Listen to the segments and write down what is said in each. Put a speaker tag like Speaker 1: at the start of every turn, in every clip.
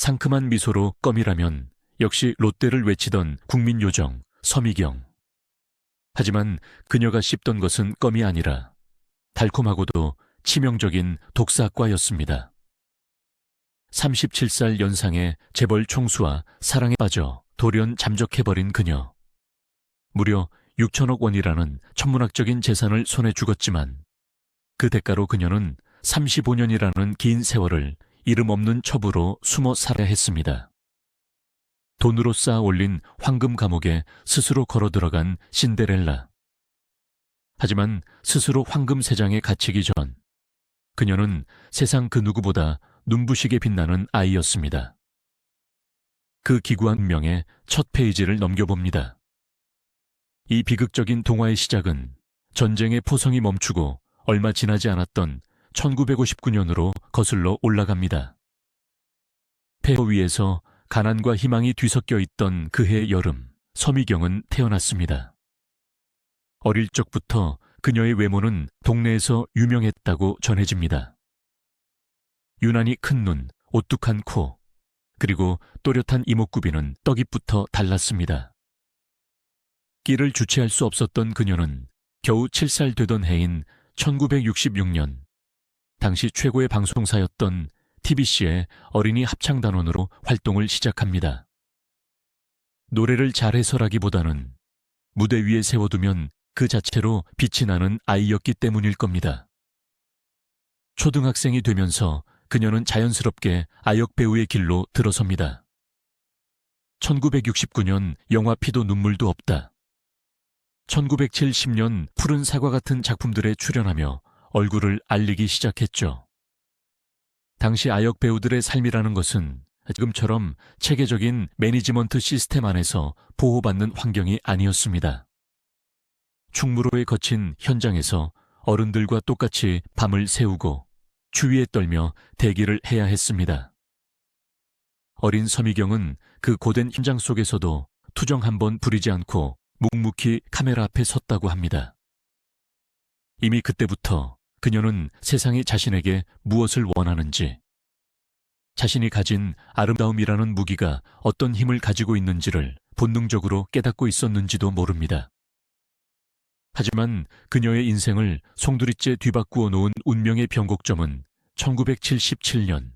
Speaker 1: 상큼한 미소로 껌이라면 역시 롯데를 외치던 국민요정 서미경. 하지만 그녀가 씹던 것은 껌이 아니라 달콤하고도 치명적인 독사과였습니다. 37살 연상의 재벌 총수와 사랑에 빠져 돌연 잠적해버린 그녀. 무려 6천억 원이라는 천문학적인 재산을 손에 쥐었지만 그 대가로 그녀는 35년이라는 긴 세월을 이름 없는 첩으로 숨어 살아야 했습니다. 돈으로 쌓아 올린 황금 감옥에 스스로 걸어 들어간 신데렐라. 하지만 스스로 황금 세장에 갇히기 전 그녀는 세상 그 누구보다 눈부시게 빛나는 아이였습니다. 그 기구한 운명의 첫 페이지를 넘겨봅니다. 이 비극적인 동화의 시작은 전쟁의 포성이 멈추고 얼마 지나지 않았던 1959년으로 거슬러 올라갑니다. 폐허 위에서 가난과 희망이 뒤섞여 있던 그해 여름, 서미경은 태어났습니다. 어릴 적부터 그녀의 외모는 동네에서 유명했다고 전해집니다. 유난히 큰 눈, 오뚝한 코, 그리고 또렷한 이목구비는 떡잎부터 달랐습니다. 끼를 주체할 수 없었던 그녀는 겨우 7살 되던 해인 1966년, 당시 최고의 방송사였던 TBC의 어린이 합창단원으로 활동을 시작합니다. 노래를 잘 해서라기보다는 무대 위에 세워두면 그 자체로 빛이 나는 아이였기 때문일 겁니다. 초등학생이 되면서 그녀는 자연스럽게 아역 배우의 길로 들어섭니다. 1969년 영화 피도 눈물도 없다. 1970년 푸른 사과 같은 작품들에 출연하며 얼굴을 알리기 시작했죠. 당시 아역 배우들의 삶이라는 것은 지금처럼 체계적인 매니지먼트 시스템 안에서 보호받는 환경이 아니었습니다. 충무로에 거친 현장에서 어른들과 똑같이 밤을 새우고 추위에 떨며 대기를 해야 했습니다. 어린 서미경은 그 고된 현장 속에서도 투정 한 번 부리지 않고 묵묵히 카메라 앞에 섰다고 합니다. 이미 그때부터 그녀는 세상이 자신에게 무엇을 원하는지, 자신이 가진 아름다움이라는 무기가 어떤 힘을 가지고 있는지를 본능적으로 깨닫고 있었는지도 모릅니다. 하지만 그녀의 인생을 송두리째 뒤바꾸어 놓은 운명의 변곡점은 1977년,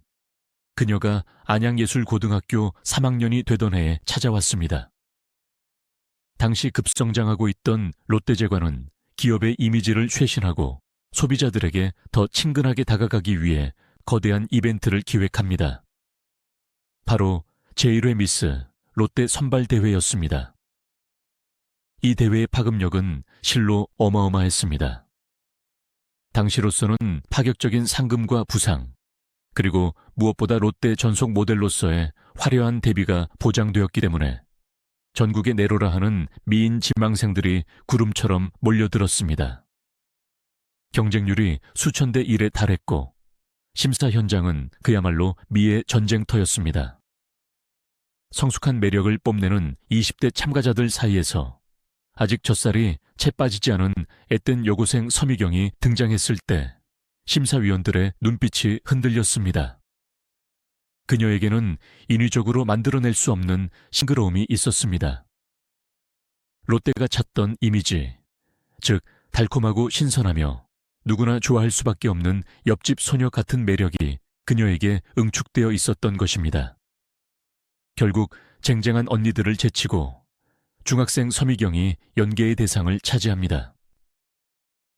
Speaker 1: 그녀가 안양예술고등학교 3학년이 되던 해에 찾아왔습니다. 당시 급성장하고 있던 롯데제과는 기업의 이미지를 쇄신하고 소비자들에게 더 친근하게 다가가기 위해 거대한 이벤트를 기획합니다. 바로 제1회 미스 롯데 선발대회였습니다. 이 대회의 파급력은 실로 어마어마했습니다. 당시로서는 파격적인 상금과 부상, 그리고 무엇보다 롯데 전속 모델로서의 화려한 데뷔가 보장되었기 때문에 전국에 내로라 하는 미인 지망생들이 구름처럼 몰려들었습니다. 경쟁률이 수천 대 1에 달했고 심사 현장은 그야말로 미의 전쟁터였습니다. 성숙한 매력을 뽐내는 20대 참가자들 사이에서 아직 젖살이 채 빠지지 않은 앳된 여고생 서미경이 등장했을 때 심사위원들의 눈빛이 흔들렸습니다. 그녀에게는 인위적으로 만들어낼 수 없는 싱그러움이 있었습니다. 롯데가 찾던 이미지, 즉 달콤하고 신선하며 누구나 좋아할 수밖에 없는 옆집 소녀 같은 매력이 그녀에게 응축되어 있었던 것입니다. 결국 쟁쟁한 언니들을 제치고 중학생 서미경이 연계의 대상을 차지합니다.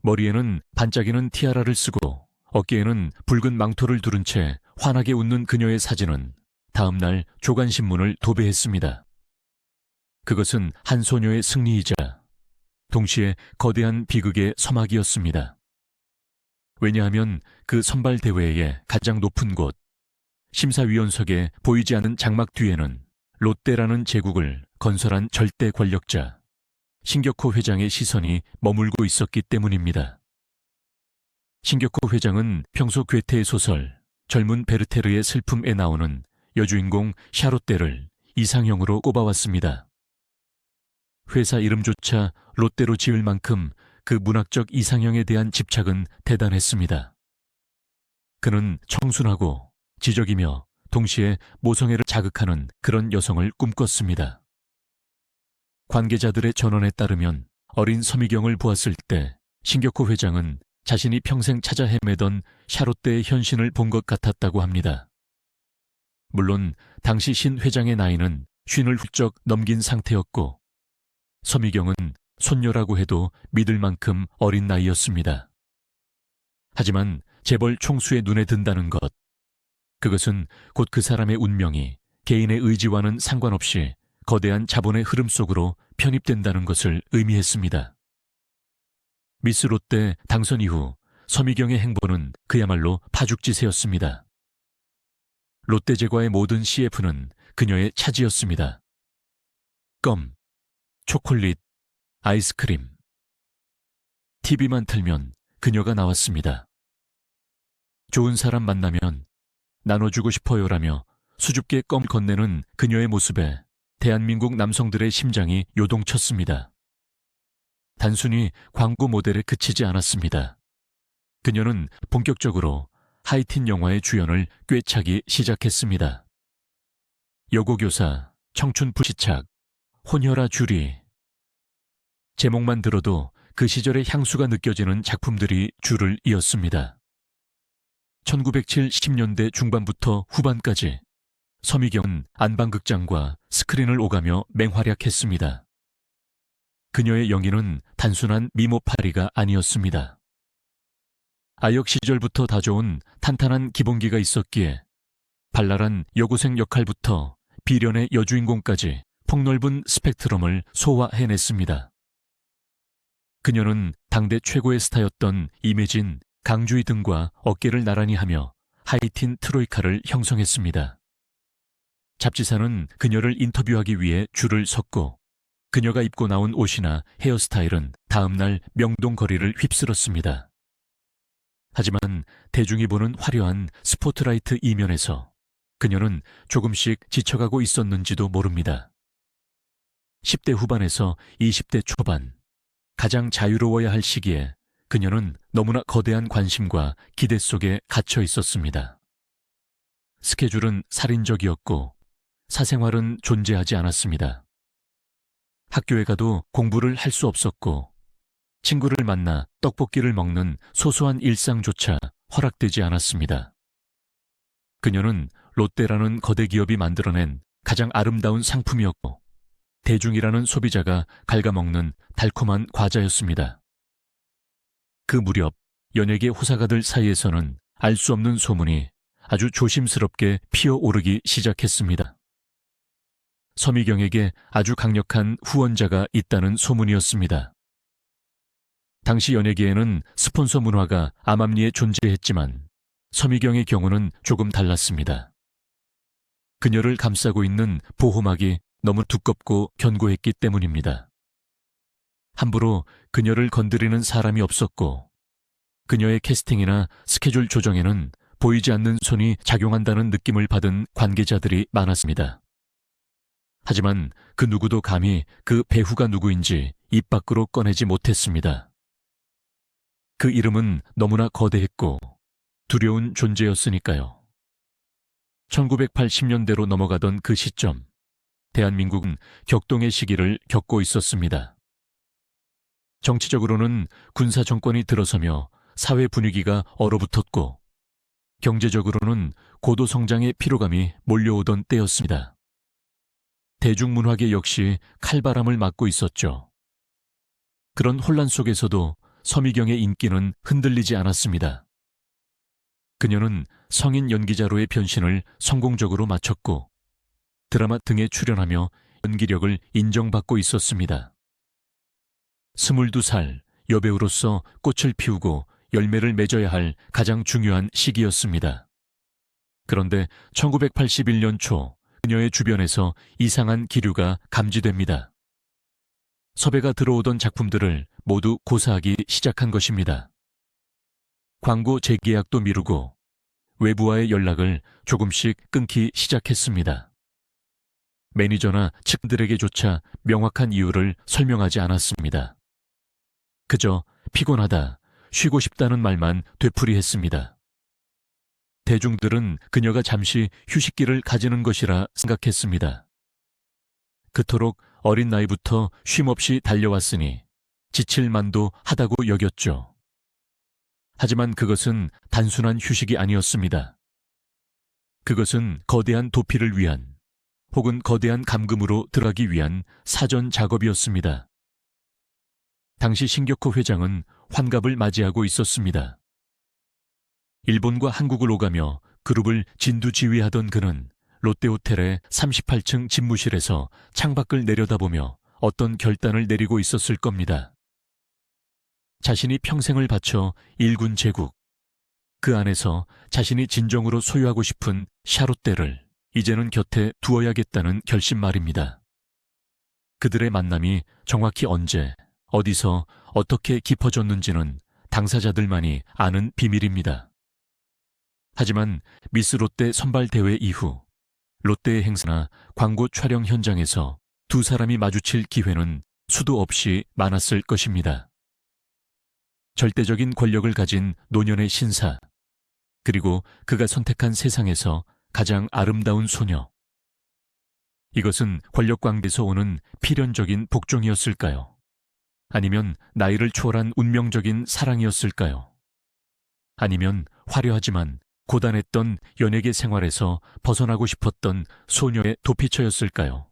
Speaker 1: 머리에는 반짝이는 티아라를 쓰고 어깨에는 붉은 망토를 두른 채 환하게 웃는 그녀의 사진은 다음 날 조간신문을 도배했습니다. 그것은 한 소녀의 승리이자 동시에 거대한 비극의 서막이었습니다. 왜냐하면 그 선발대회의 가장 높은 곳, 심사위원석에 보이지 않는 장막 뒤에는 롯데라는 제국을 건설한 절대 권력자, 신격호 회장의 시선이 머물고 있었기 때문입니다. 신격호 회장은 평소 괴테의 소설 젊은 베르테르의 슬픔에 나오는 여주인공 샤롯데를 이상형으로 꼽아왔습니다. 회사 이름조차 롯데로 지을 만큼 그 문학적 이상형에 대한 집착은 대단했습니다. 그는 청순하고 지적이며 동시에 모성애를 자극하는 그런 여성을 꿈꿨습니다. 관계자들의 전언에 따르면 어린 서미경을 보았을 때 신격호 회장은 자신이 평생 찾아 헤매던 샤롯대의 현신을 본 것 같았다고 합니다. 물론 당시 신 회장의 나이는 50을 훌쩍 넘긴 상태였고 서미경은 손녀라고 해도 믿을 만큼 어린 나이였습니다. 하지만 재벌 총수의 눈에 든다는 것, 그것은 곧 그 사람의 운명이 개인의 의지와는 상관없이 거대한 자본의 흐름 속으로 편입된다는 것을 의미했습니다. 미스 롯데 당선 이후 서미경의 행보는 그야말로 파죽지세였습니다. 롯데제과의 모든 CF는 그녀의 차지였습니다. 껌, 초콜릿, 아이스크림. TV만 틀면 그녀가 나왔습니다. 좋은 사람 만나면 나눠주고 싶어요라며 수줍게 껌 건네는 그녀의 모습에 대한민국 남성들의 심장이 요동쳤습니다. 단순히 광고 모델에 그치지 않았습니다. 그녀는 본격적으로 하이틴 영화의 주연을 꿰차기 시작했습니다. 여고교사, 청춘 불시착, 혼혈아 주리. 제목만 들어도 그 시절의 향수가 느껴지는 작품들이 줄을 이었습니다. 1970년대 중반부터 후반까지 서미경은 안방극장과 스크린을 오가며 맹활약했습니다. 그녀의 연기는 단순한 미모파리가 아니었습니다. 아역 시절부터 다져온 탄탄한 기본기가 있었기에 발랄한 여고생 역할부터 비련의 여주인공까지 폭넓은 스펙트럼을 소화해냈습니다. 그녀는 당대 최고의 스타였던 이매진, 강주희 등과 어깨를 나란히 하며 하이틴 트로이카를 형성했습니다. 잡지사는 그녀를 인터뷰하기 위해 줄을 섰고 그녀가 입고 나온 옷이나 헤어스타일은 다음날 명동거리를 휩쓸었습니다. 하지만 대중이 보는 화려한 스포트라이트 이면에서 그녀는 조금씩 지쳐가고 있었는지도 모릅니다. 10대 후반에서 20대 초반, 가장 자유로워야 할 시기에 그녀는 너무나 거대한 관심과 기대 속에 갇혀 있었습니다. 스케줄은 살인적이었고 사생활은 존재하지 않았습니다. 학교에 가도 공부를 할 수 없었고 친구를 만나 떡볶이를 먹는 소소한 일상조차 허락되지 않았습니다. 그녀는 롯데라는 거대 기업이 만들어낸 가장 아름다운 상품이었고 대중이라는 소비자가 갉아먹는 달콤한 과자였습니다. 그 무렵 연예계 호사가들 사이에서는 알 수 없는 소문이 아주 조심스럽게 피어오르기 시작했습니다. 서미경에게 아주 강력한 후원자가 있다는 소문이었습니다. 당시 연예계에는 스폰서 문화가 암암리에 존재했지만 서미경의 경우는 조금 달랐습니다. 그녀를 감싸고 있는 보호막이 너무 두껍고 견고했기 때문입니다. 함부로 그녀를 건드리는 사람이 없었고 그녀의 캐스팅이나 스케줄 조정에는 보이지 않는 손이 작용한다는 느낌을 받은 관계자들이 많았습니다. 하지만 그 누구도 감히 그 배후가 누구인지 입 밖으로 꺼내지 못했습니다. 그 이름은 너무나 거대했고 두려운 존재였으니까요. 1980년대로 넘어가던 그 시점, 대한민국은 격동의 시기를 겪고 있었습니다. 정치적으로는 군사 정권이 들어서며 사회 분위기가 얼어붙었고 경제적으로는 고도 성장의 피로감이 몰려오던 때였습니다. 대중문화계 역시 칼바람을 맞고 있었죠. 그런 혼란 속에서도 서미경의 인기는 흔들리지 않았습니다. 그녀는 성인 연기자로의 변신을 성공적으로 마쳤고 드라마 등에 출연하며 연기력을 인정받고 있었습니다. 22살 여배우로서 꽃을 피우고 열매를 맺어야 할 가장 중요한 시기였습니다. 그런데 1981년 초 그녀의 주변에서 이상한 기류가 감지됩니다. 섭외가 들어오던 작품들을 모두 고사하기 시작한 것입니다. 광고 재계약도 미루고 외부와의 연락을 조금씩 끊기 시작했습니다. 매니저나 측근들에게조차 명확한 이유를 설명하지 않았습니다. 그저 피곤하다, 쉬고 싶다는 말만 되풀이했습니다. 대중들은 그녀가 잠시 휴식기를 가지는 것이라 생각했습니다. 그토록 어린 나이부터 쉼없이 달려왔으니 지칠 만도 하다고 여겼죠. 하지만 그것은 단순한 휴식이 아니었습니다. 그것은 거대한 도피를 위한 혹은 거대한 감금으로 들어가기 위한 사전 작업이었습니다. 당시 신격호 회장은 환갑을 맞이하고 있었습니다. 일본과 한국을 오가며 그룹을 진두지휘하던 그는 롯데호텔의 38층 집무실에서 창밖을 내려다보며 어떤 결단을 내리고 있었을 겁니다. 자신이 평생을 바쳐 일군 제국, 그 안에서 자신이 진정으로 소유하고 싶은 샤롯대를 이제는 곁에 두어야겠다는 결심 말입니다. 그들의 만남이 정확히 언제, 어디서, 어떻게 깊어졌는지는 당사자들만이 아는 비밀입니다. 하지만 미스 롯데 선발 대회 이후 롯데의 행사나 광고 촬영 현장에서 두 사람이 마주칠 기회는 수도 없이 많았을 것입니다. 절대적인 권력을 가진 노년의 신사, 그리고 그가 선택한 세상에서 가장 아름다운 소녀. 이것은 권력광대에서 오는 필연적인 복종이었을까요? 아니면 나이를 초월한 운명적인 사랑이었을까요? 아니면 화려하지만 고단했던 연예계 생활에서 벗어나고 싶었던 소녀의 도피처였을까요?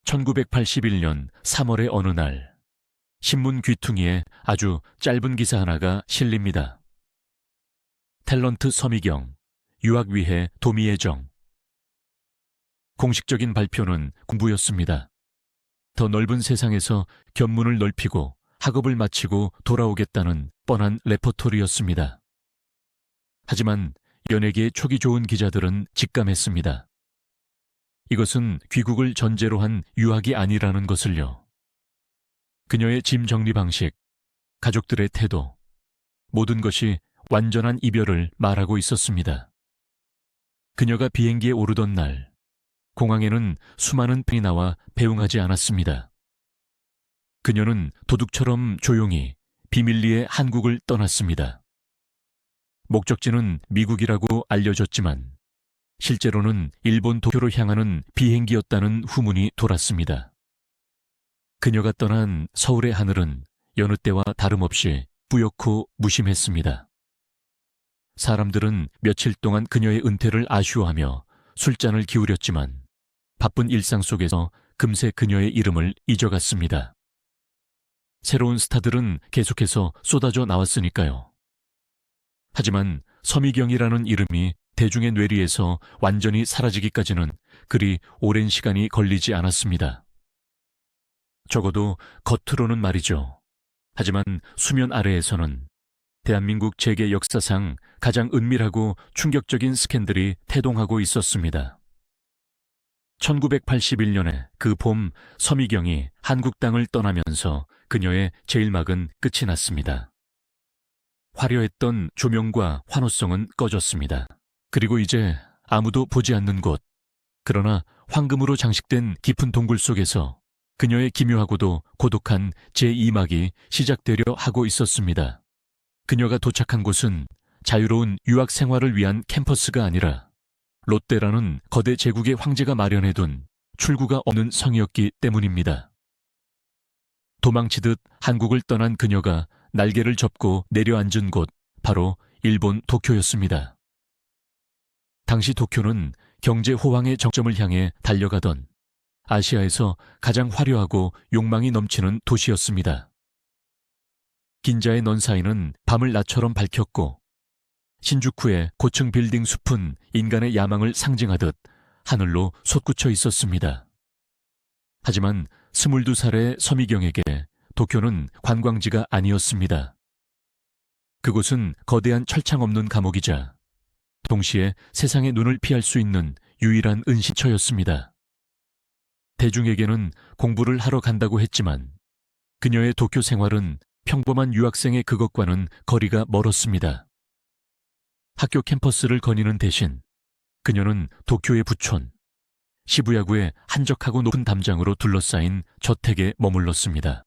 Speaker 1: 1981년 3월의 어느 날, 신문 귀퉁이에 아주 짧은 기사 하나가 실립니다. 탤런트 서미경, 유학 위해 도미애정. 공식적인 발표는 공부였습니다. 더 넓은 세상에서 견문을 넓히고 학업을 마치고 돌아오겠다는 뻔한 레퍼토리였습니다. 하지만 연예계의 촉이 좋은 기자들은 직감했습니다. 이것은 귀국을 전제로 한 유학이 아니라는 것을요. 그녀의 짐 정리 방식, 가족들의 태도, 모든 것이 완전한 이별을 말하고 있었습니다. 그녀가 비행기에 오르던 날, 공항에는 수많은 팬이 나와 배웅하지 않았습니다. 그녀는 도둑처럼 조용히 비밀리에 한국을 떠났습니다. 목적지는 미국이라고 알려졌지만 실제로는 일본 도쿄로 향하는 비행기였다는 후문이 돌았습니다. 그녀가 떠난 서울의 하늘은 여느 때와 다름없이 뿌옇고 무심했습니다. 사람들은 며칠 동안 그녀의 은퇴를 아쉬워하며 술잔을 기울였지만 바쁜 일상 속에서 금세 그녀의 이름을 잊어갔습니다. 새로운 스타들은 계속해서 쏟아져 나왔으니까요. 하지만 서미경이라는 이름이 대중의 뇌리에서 완전히 사라지기까지는 그리 오랜 시간이 걸리지 않았습니다. 적어도 겉으로는 말이죠. 하지만 수면 아래에서는 대한민국 재계 역사상 가장 은밀하고 충격적인 스캔들이 태동하고 있었습니다. 1981년에 그 봄 서미경이 한국 땅을 떠나면서 그녀의 제일막은 끝이 났습니다. 화려했던 조명과 환호성은 꺼졌습니다. 그리고 이제 아무도 보지 않는 곳, 그러나 황금으로 장식된 깊은 동굴 속에서 그녀의 기묘하고도 고독한 제2막이 시작되려 하고 있었습니다. 그녀가 도착한 곳은 자유로운 유학 생활을 위한 캠퍼스가 아니라 롯데라는 거대 제국의 황제가 마련해둔 출구가 없는 성이었기 때문입니다. 도망치듯 한국을 떠난 그녀가 날개를 접고 내려앉은 곳, 바로 일본 도쿄였습니다. 당시 도쿄는 경제 호황의 정점을 향해 달려가던 아시아에서 가장 화려하고 욕망이 넘치는 도시였습니다. 긴자의 넌 사이는 밤을 낮처럼 밝혔고 신주쿠의 고층 빌딩 숲은 인간의 야망을 상징하듯 하늘로 솟구쳐 있었습니다. 하지만 22살의 서미경에게 도쿄는 관광지가 아니었습니다. 그곳은 거대한 철창 없는 감옥이자 동시에 세상의 눈을 피할 수 있는 유일한 은신처였습니다. 대중에게는 공부를 하러 간다고 했지만 그녀의 도쿄 생활은 평범한 유학생의 그것과는 거리가 멀었습니다. 학교 캠퍼스를 거니는 대신 그녀는 도쿄의 부촌, 시부야구의 한적하고 높은 담장으로 둘러싸인 저택에 머물렀습니다.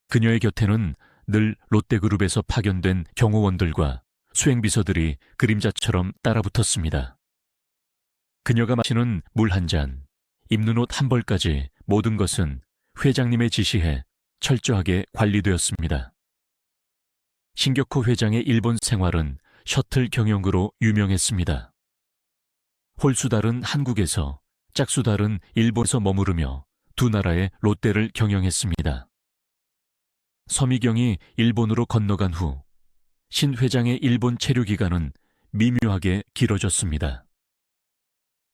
Speaker 1: 그녀의 곁에는 늘 롯데그룹에서 파견된 경호원들과 수행비서들이 그림자처럼 따라붙었습니다. 그녀가 마시는 물 한 잔, 입는 옷 한 벌까지 모든 것은 회장님의 지시에 철저하게 관리되었습니다. 신격호 회장의 일본 생활은 셔틀 경영으로 유명했습니다. 홀수달은 한국에서, 짝수달은 일본에서 머무르며 두 나라의 롯데를 경영했습니다. 서미경이 일본으로 건너간 후 신 회장의 일본 체류 기간은 미묘하게 길어졌습니다.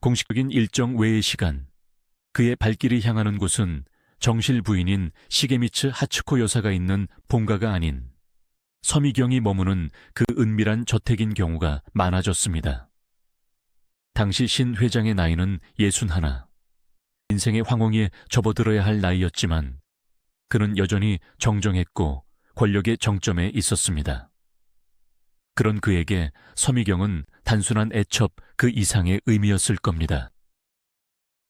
Speaker 1: 공식적인 일정 외의 시간, 그의 발길이 향하는 곳은 정실 부인인 시게미츠 하츠코 여사가 있는 본가가 아닌 서미경이 머무는 그 은밀한 저택인 경우가 많아졌습니다. 당시 신 회장의 나이는 61, 인생의 황홍이에 접어들어야 할 나이였지만 그는 여전히 정정했고 권력의 정점에 있었습니다. 그런 그에게 서미경은 단순한 애첩 그 이상의 의미였을 겁니다.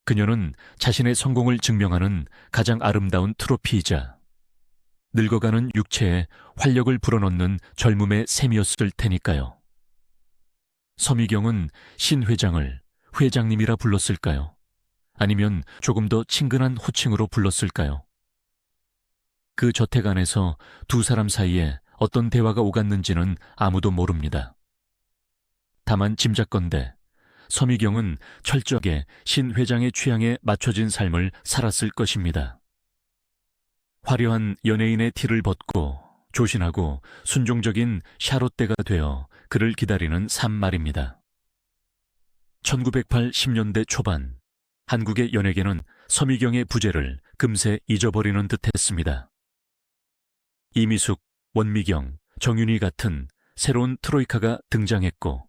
Speaker 1: 그녀는 자신의 성공을 증명하는 가장 아름다운 트로피이자 늙어가는 육체에 활력을 불어넣는 젊음의 셈이었을 테니까요. 서미경은 신 회장을 회장님이라 불렀을까요? 아니면 조금 더 친근한 호칭으로 불렀을까요? 그 저택 안에서 두 사람 사이에 어떤 대화가 오갔는지는 아무도 모릅니다. 다만 짐작건대 서미경은 철저하게 신 회장의 취향에 맞춰진 삶을 살았을 것입니다. 화려한 연예인의 티를 벗고 조신하고 순종적인 샤롯대가 되어 그를 기다리는 삶 말입니다. 1980년대 초반 한국의 연예계는 서미경의 부재를 금세 잊어버리는 듯했습니다. 이미숙, 원미경, 정윤희 같은 새로운 트로이카가 등장했고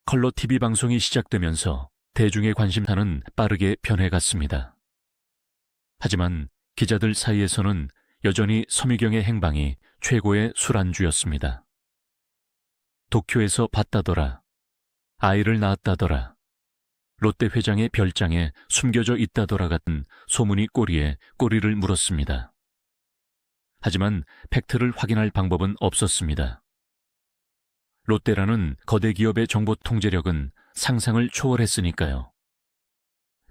Speaker 1: 컬러 TV 방송이 시작되면서 대중의 관심사는 빠르게 변해갔습니다. 하지만 기자들 사이에서는 여전히 서미경의 행방이 최고의 술안주였습니다. 도쿄에서 봤다더라, 아이를 낳았다더라, 롯데 회장의 별장에 숨겨져 있다더라 같은 소문이 꼬리에 꼬리를 물었습니다. 하지만 팩트를 확인할 방법은 없었습니다. 롯데라는 거대 기업의 정보 통제력은 상상을 초월했으니까요.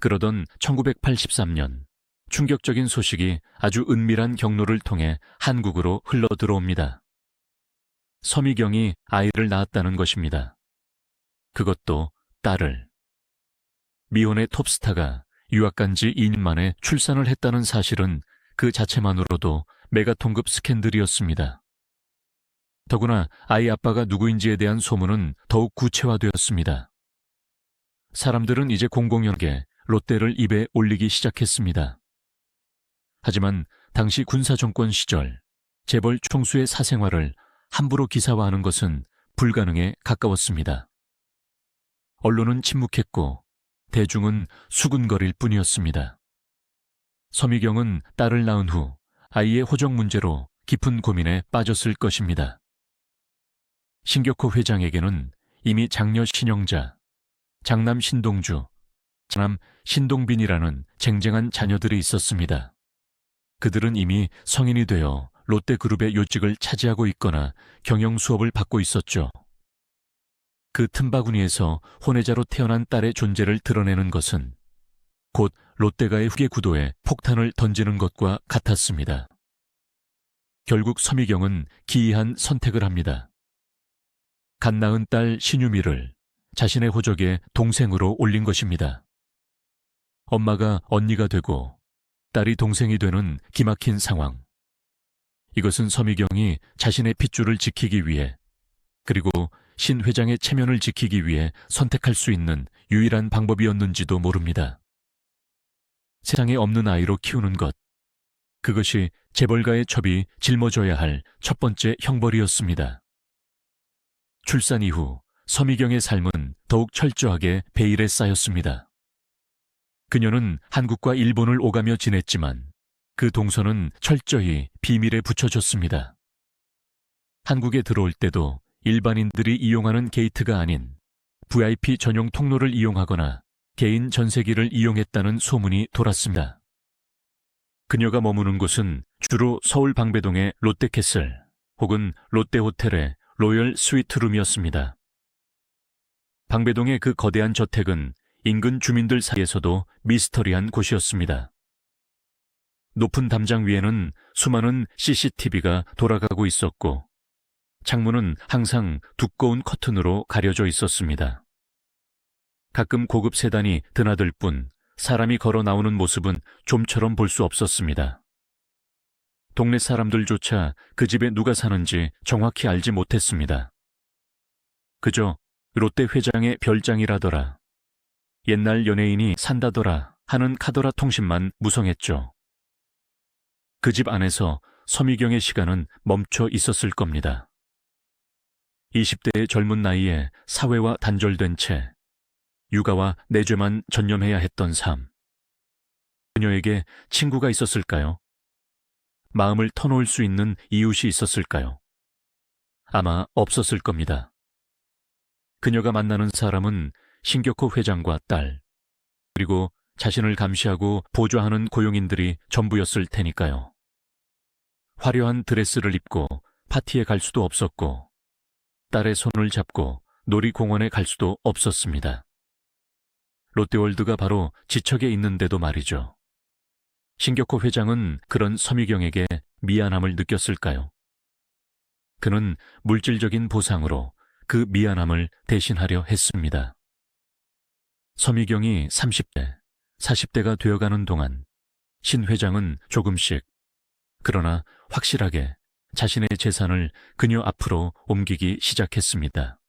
Speaker 1: 그러던 1983년 충격적인 소식이 아주 은밀한 경로를 통해 한국으로 흘러들어옵니다. 서미경이 아이를 낳았다는 것입니다. 그것도 딸을. 미혼의 톱스타가 유학 간 지 2년 만에 출산을 했다는 사실은 그 자체만으로도 메가톤급 스캔들이었습니다. 더구나 아이 아빠가 누구인지에 대한 소문은 더욱 구체화되었습니다. 사람들은 이제 공공연하게 롯데를 입에 올리기 시작했습니다. 하지만 당시 군사정권 시절 재벌 총수의 사생활을 함부로 기사화하는 것은 불가능에 가까웠습니다. 언론은 침묵했고 대중은 수군거릴 뿐이었습니다. 서미경은 딸을 낳은 후 아이의 호적 문제로 깊은 고민에 빠졌을 것입니다. 신격호 회장에게는 이미 장녀 신영자, 장남 신동주, 차남 신동빈이라는 쟁쟁한 자녀들이 있었습니다. 그들은 이미 성인이 되어 롯데그룹의 요직을 차지하고 있거나 경영 수업을 받고 있었죠. 그 틈바구니에서 혼외자로 태어난 딸의 존재를 드러내는 것은 곧 롯데가의 후계 구도에 폭탄을 던지는 것과 같았습니다. 결국 서미경은 기이한 선택을 합니다. 갓 낳은 딸 신유미를 자신의 호적에 동생으로 올린 것입니다. 엄마가 언니가 되고 딸이 동생이 되는 기막힌 상황. 이것은 서미경이 자신의 핏줄을 지키기 위해 그리고 신 회장의 체면을 지키기 위해 선택할 수 있는 유일한 방법이었는지도 모릅니다. 세상에 없는 아이로 키우는 것. 그것이 재벌가의 첩이 짊어져야 할 첫 번째 형벌이었습니다. 출산 이후 서미경의 삶은 더욱 철저하게 베일에 쌓였습니다. 그녀는 한국과 일본을 오가며 지냈지만 그 동선은 철저히 비밀에 붙여졌습니다. 한국에 들어올 때도 일반인들이 이용하는 게이트가 아닌 VIP 전용 통로를 이용하거나 개인 전세기를 이용했다는 소문이 돌았습니다. 그녀가 머무는 곳은 주로 서울 방배동의 롯데캐슬 혹은 롯데호텔의 로열 스위트룸이었습니다. 방배동의 그 거대한 저택은 인근 주민들 사이에서도 미스터리한 곳이었습니다. 높은 담장 위에는 수많은 CCTV가 돌아가고 있었고 창문은 항상 두꺼운 커튼으로 가려져 있었습니다. 가끔 고급 세단이 드나들 뿐 사람이 걸어 나오는 모습은 좀처럼 볼 수 없었습니다. 동네 사람들조차 그 집에 누가 사는지 정확히 알지 못했습니다. 그저 롯데 회장의 별장이라더라, 옛날 연예인이 산다더라 하는 카더라 통신만 무성했죠. 그 집 안에서 서미경의 시간은 멈춰 있었을 겁니다. 20대의 젊은 나이에 사회와 단절된 채 육아와 내죄만 전념해야 했던 삶. 그녀에게 친구가 있었을까요? 마음을 터놓을 수 있는 이웃이 있었을까요? 아마 없었을 겁니다. 그녀가 만나는 사람은 신격호 회장과 딸, 그리고 자신을 감시하고 보좌하는 고용인들이 전부였을 테니까요. 화려한 드레스를 입고 파티에 갈 수도 없었고 딸의 손을 잡고 놀이공원에 갈 수도 없었습니다. 롯데월드가 바로 지척에 있는데도 말이죠. 신격호 회장은 그런 서미경에게 미안함을 느꼈을까요? 그는 물질적인 보상으로 그 미안함을 대신하려 했습니다. 서미경이 30대, 40대가 되어가는 동안 신 회장은 조금씩, 그러나 확실하게 자신의 재산을 그녀 앞으로 옮기기 시작했습니다.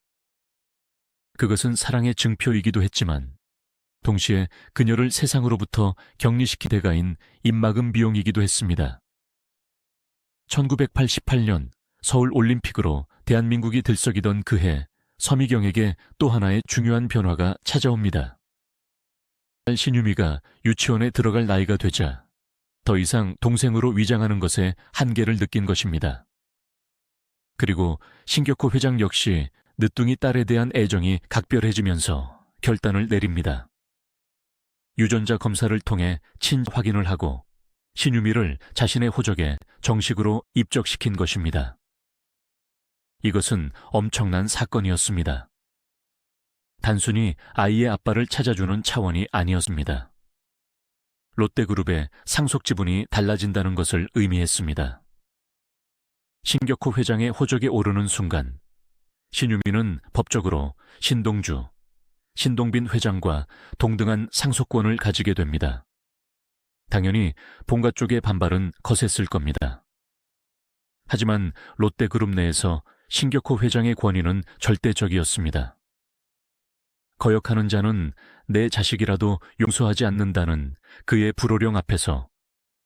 Speaker 1: 그것은 사랑의 증표이기도 했지만 동시에 그녀를 세상으로부터 격리시킬 대가인 입막음 비용이기도 했습니다. 1988년 서울 올림픽으로 대한민국이 들썩이던 그해 서미경에게 또 하나의 중요한 변화가 찾아옵니다. 딸 신유미가 유치원에 들어갈 나이가 되자 더 이상 동생으로 위장하는 것에 한계를 느낀 것입니다. 그리고 신격호 회장 역시 늦둥이 딸에 대한 애정이 각별해지면서 결단을 내립니다. 유전자 검사를 통해 친확인을 하고 신유미를 자신의 호적에 정식으로 입적시킨 것입니다. 이것은 엄청난 사건이었습니다. 단순히 아이의 아빠를 찾아주는 차원이 아니었습니다. 롯데그룹의 상속 지분이 달라진다는 것을 의미했습니다. 신격호 회장의 호적에 오르는 순간 신유미는 법적으로 신동주, 신동빈 회장과 동등한 상속권을 가지게 됩니다. 당연히 본가 쪽의 반발은 거셌을 겁니다. 하지만 롯데그룹 내에서 신격호 회장의 권위는 절대적이었습니다. 거역하는 자는 내 자식이라도 용서하지 않는다는 그의 불호령 앞에서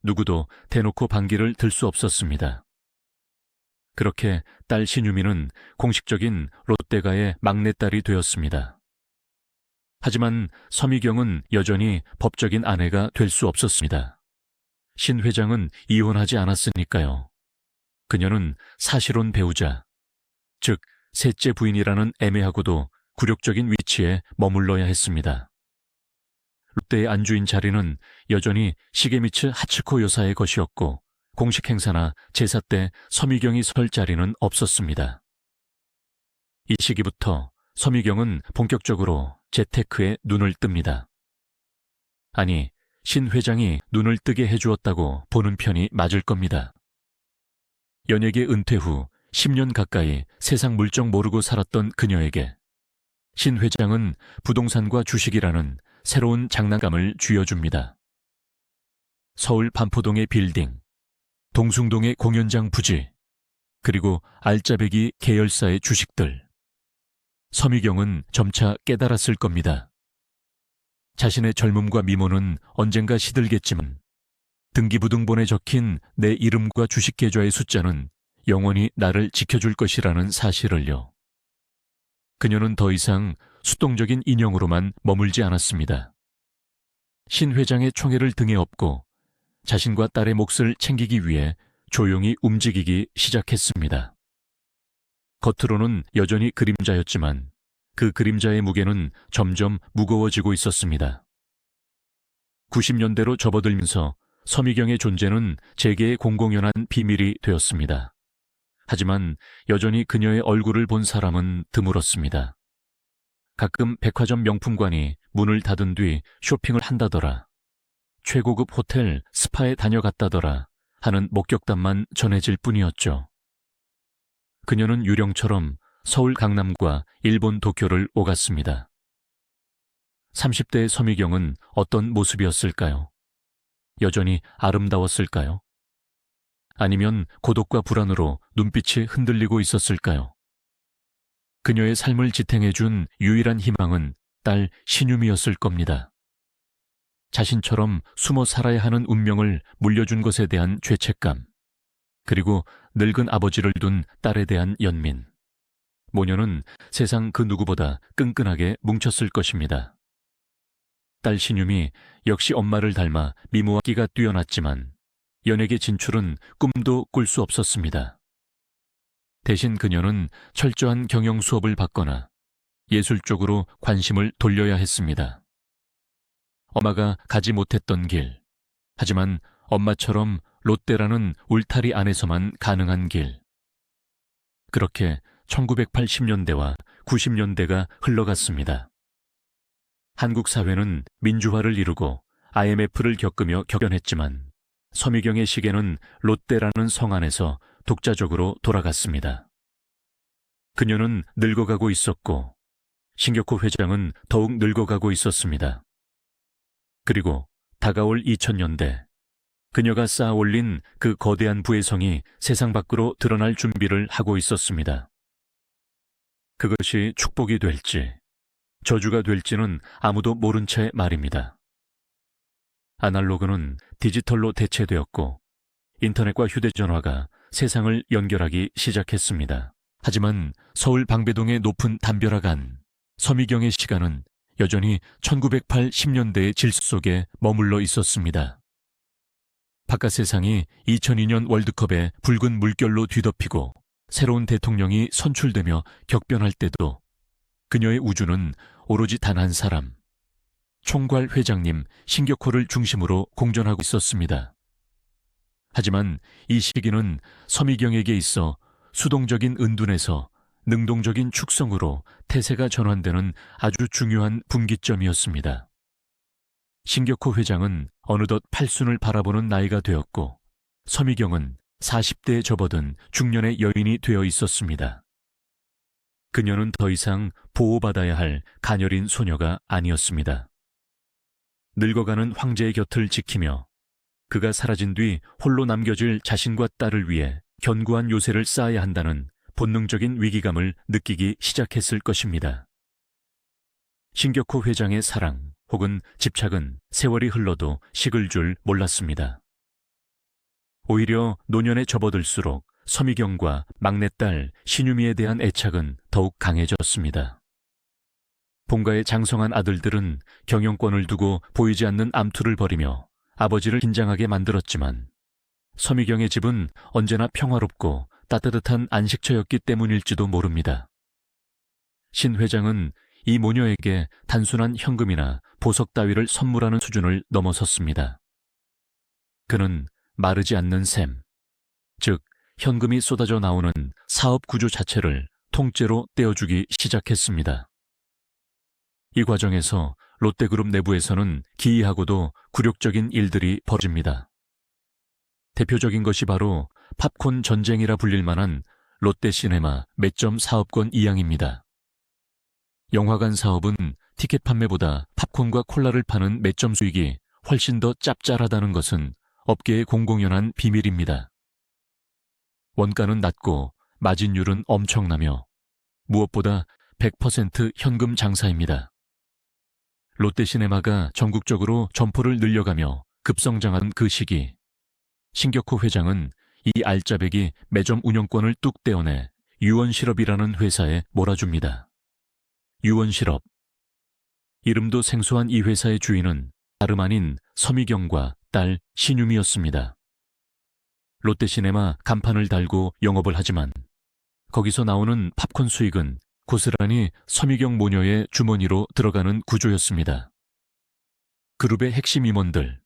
Speaker 1: 누구도 대놓고 반기를 들 수 없었습니다. 그렇게 딸 신유미는 공식적인 롯데가의 막내딸이 되었습니다. 하지만 서미경은 여전히 법적인 아내가 될 수 없었습니다. 신 회장은 이혼하지 않았으니까요. 그녀는 사실혼 배우자, 즉 셋째 부인이라는 애매하고도 굴욕적인 위치에 머물러야 했습니다. 롯데의 안주인 자리는 여전히 시게미츠 하츠코 여사의 것이었고 공식 행사나 제사 때 서미경이 설 자리는 없었습니다. 이 시기부터 서미경은 본격적으로 재테크에 눈을 뜹니다. 아니, 신 회장이 눈을 뜨게 해주었다고 보는 편이 맞을 겁니다. 연예계 은퇴 후 10년 가까이 세상 물정 모르고 살았던 그녀에게 신 회장은 부동산과 주식이라는 새로운 장난감을 쥐어줍니다. 서울 반포동의 빌딩, 동숭동의 공연장 부지, 그리고 알짜배기 계열사의 주식들. 서미경은 점차 깨달았을 겁니다. 자신의 젊음과 미모는 언젠가 시들겠지만 등기부등본에 적힌 내 이름과 주식 계좌의 숫자는 영원히 나를 지켜줄 것이라는 사실을요. 그녀는 더 이상 수동적인 인형으로만 머물지 않았습니다. 신 회장의 총애를 등에 업고 자신과 딸의 몫을 챙기기 위해 조용히 움직이기 시작했습니다. 겉으로는 여전히 그림자였지만 그 그림자의 무게는 점점 무거워지고 있었습니다. 90년대로 접어들면서 서미경의 존재는 재계의 공공연한 비밀이 되었습니다. 하지만 여전히 그녀의 얼굴을 본 사람은 드물었습니다. 가끔 백화점 명품관이 문을 닫은 뒤 쇼핑을 한다더라, 최고급 호텔, 스파에 다녀갔다더라 하는 목격담만 전해질 뿐이었죠. 그녀는 유령처럼 서울 강남과 일본 도쿄를 오갔습니다. 30대의 서미경은 어떤 모습이었을까요? 여전히 아름다웠을까요? 아니면 고독과 불안으로 눈빛이 흔들리고 있었을까요? 그녀의 삶을 지탱해준 유일한 희망은 딸 신유미였을 겁니다. 자신처럼 숨어 살아야 하는 운명을 물려준 것에 대한 죄책감, 그리고 늙은 아버지를 둔 딸에 대한 연민. 모녀는 세상 그 누구보다 끈끈하게 뭉쳤을 것입니다. 딸 신유미 역시 엄마를 닮아 미모와 끼가 뛰어났지만 연예계 진출은 꿈도 꿀 수 없었습니다. 대신 그녀는 철저한 경영 수업을 받거나 예술 쪽으로 관심을 돌려야 했습니다. 엄마가 가지 못했던 길, 하지만 엄마처럼 롯데라는 울타리 안에서만 가능한 길. 그렇게 1980년대와 90년대가 흘러갔습니다. 한국 사회는 민주화를 이루고 IMF를 겪으며 격변했지만 서미경의 시계는 롯데라는 성 안에서 독자적으로 돌아갔습니다. 그녀는 늙어가고 있었고 신격호 회장은 더욱 늙어가고 있었습니다. 그리고 다가올 2000년대, 그녀가 쌓아 올린 그 거대한 부혜성이 세상 밖으로 드러날 준비를 하고 있었습니다. 그것이 축복이 될지 저주가 될지는 아무도 모른 채 말입니다. 아날로그는 디지털로 대체되었고 인터넷과 휴대전화가 세상을 연결하기 시작했습니다. 하지만 서울 방배동의 높은 담벼락 안, 서미경의 시간은 여전히 1980년대의 질서 속에 머물러 있었습니다. 바깥 세상이 2002년 월드컵에 붉은 물결로 뒤덮이고 새로운 대통령이 선출되며 격변할 때도 그녀의 우주는 오로지 단 한 사람, 총괄 회장님 신격호를 중심으로 공존하고 있었습니다. 하지만 이 시기는 서미경에게 있어 수동적인 은둔에서 능동적인 축성으로 태세가 전환되는 아주 중요한 분기점이었습니다. 신격호 회장은 어느덧 팔순을 바라보는 나이가 되었고 서미경은 40대에 접어든 중년의 여인이 되어 있었습니다. 그녀는 더 이상 보호받아야 할 가녀린 소녀가 아니었습니다. 늙어가는 황제의 곁을 지키며 그가 사라진 뒤 홀로 남겨질 자신과 딸을 위해 견고한 요새를 쌓아야 한다는 본능적인 위기감을 느끼기 시작했을 것입니다. 신격호 회장의 사랑 혹은 집착은 세월이 흘러도 식을 줄 몰랐습니다. 오히려 노년에 접어들수록 서미경과 막내딸 신유미에 대한 애착은 더욱 강해졌습니다. 본가의 장성한 아들들은 경영권을 두고 보이지 않는 암투를 벌이며 아버지를 긴장하게 만들었지만 서미경의 집은 언제나 평화롭고 따뜻한 안식처였기 때문일지도 모릅니다. 신 회장은 이 모녀에게 단순한 현금이나 보석 따위를 선물하는 수준을 넘어섰습니다. 그는 마르지 않는 셈, 즉 현금이 쏟아져 나오는 사업 구조 자체를 통째로 떼어주기 시작했습니다. 이 과정에서 롯데그룹 내부에서는 기이하고도 굴욕적인 일들이 벌어집니다. 대표적인 것이 바로 팝콘 전쟁이라 불릴 만한 롯데시네마 매점 사업권 이양입니다. 영화관 사업은 티켓 판매보다 팝콘과 콜라를 파는 매점 수익이 훨씬 더 짭짤하다는 것은 업계의 공공연한 비밀입니다. 원가는 낮고 마진율은 엄청나며 무엇보다 100% 현금 장사입니다. 롯데시네마가 전국적으로 점포를 늘려가며 급성장한 그 시기, 신격호 회장은 이 알짜배기 매점 운영권을 뚝 떼어내 유원실업이라는 회사에 몰아줍니다. 유원실업. 이름도 생소한 이 회사의 주인은 다름 아닌 서미경과 딸 신유미였습니다. 롯데시네마 간판을 달고 영업을 하지만 거기서 나오는 팝콘 수익은 고스란히 서미경 모녀의 주머니로 들어가는 구조였습니다. 그룹의 핵심 임원들,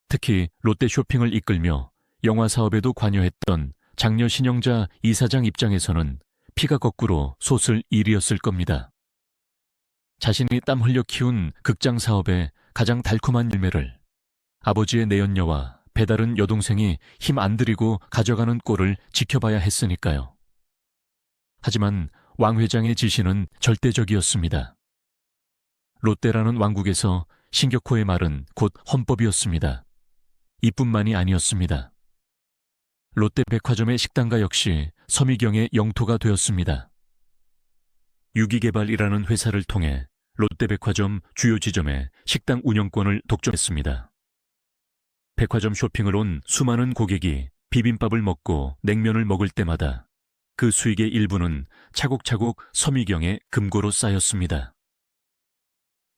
Speaker 1: 특히 롯데 쇼핑을 이끌며 영화 사업에도 관여했던 장녀 신영자 이사장 입장에서는 피가 거꾸로 솟을 일이었을 겁니다. 자신이 땀 흘려 키운 극장 사업의 가장 달콤한 열매를 아버지의 내연녀와 배다른 여동생이 힘 안 들이고 가져가는 꼴을 지켜봐야 했으니까요. 하지만 왕 회장의 지시는 절대적이었습니다. 롯데라는 왕국에서 신격호의 말은 곧 헌법이었습니다. 이뿐만이 아니었습니다. 롯데백화점의 식당가 역시 서미경의 영토가 되었습니다. 유기개발이라는 회사를 통해 롯데백화점 주요 지점에 식당 운영권을 독점했습니다. 백화점 쇼핑을 온 수많은 고객이 비빔밥을 먹고 냉면을 먹을 때마다 그 수익의 일부는 차곡차곡 서미경의 금고로 쌓였습니다.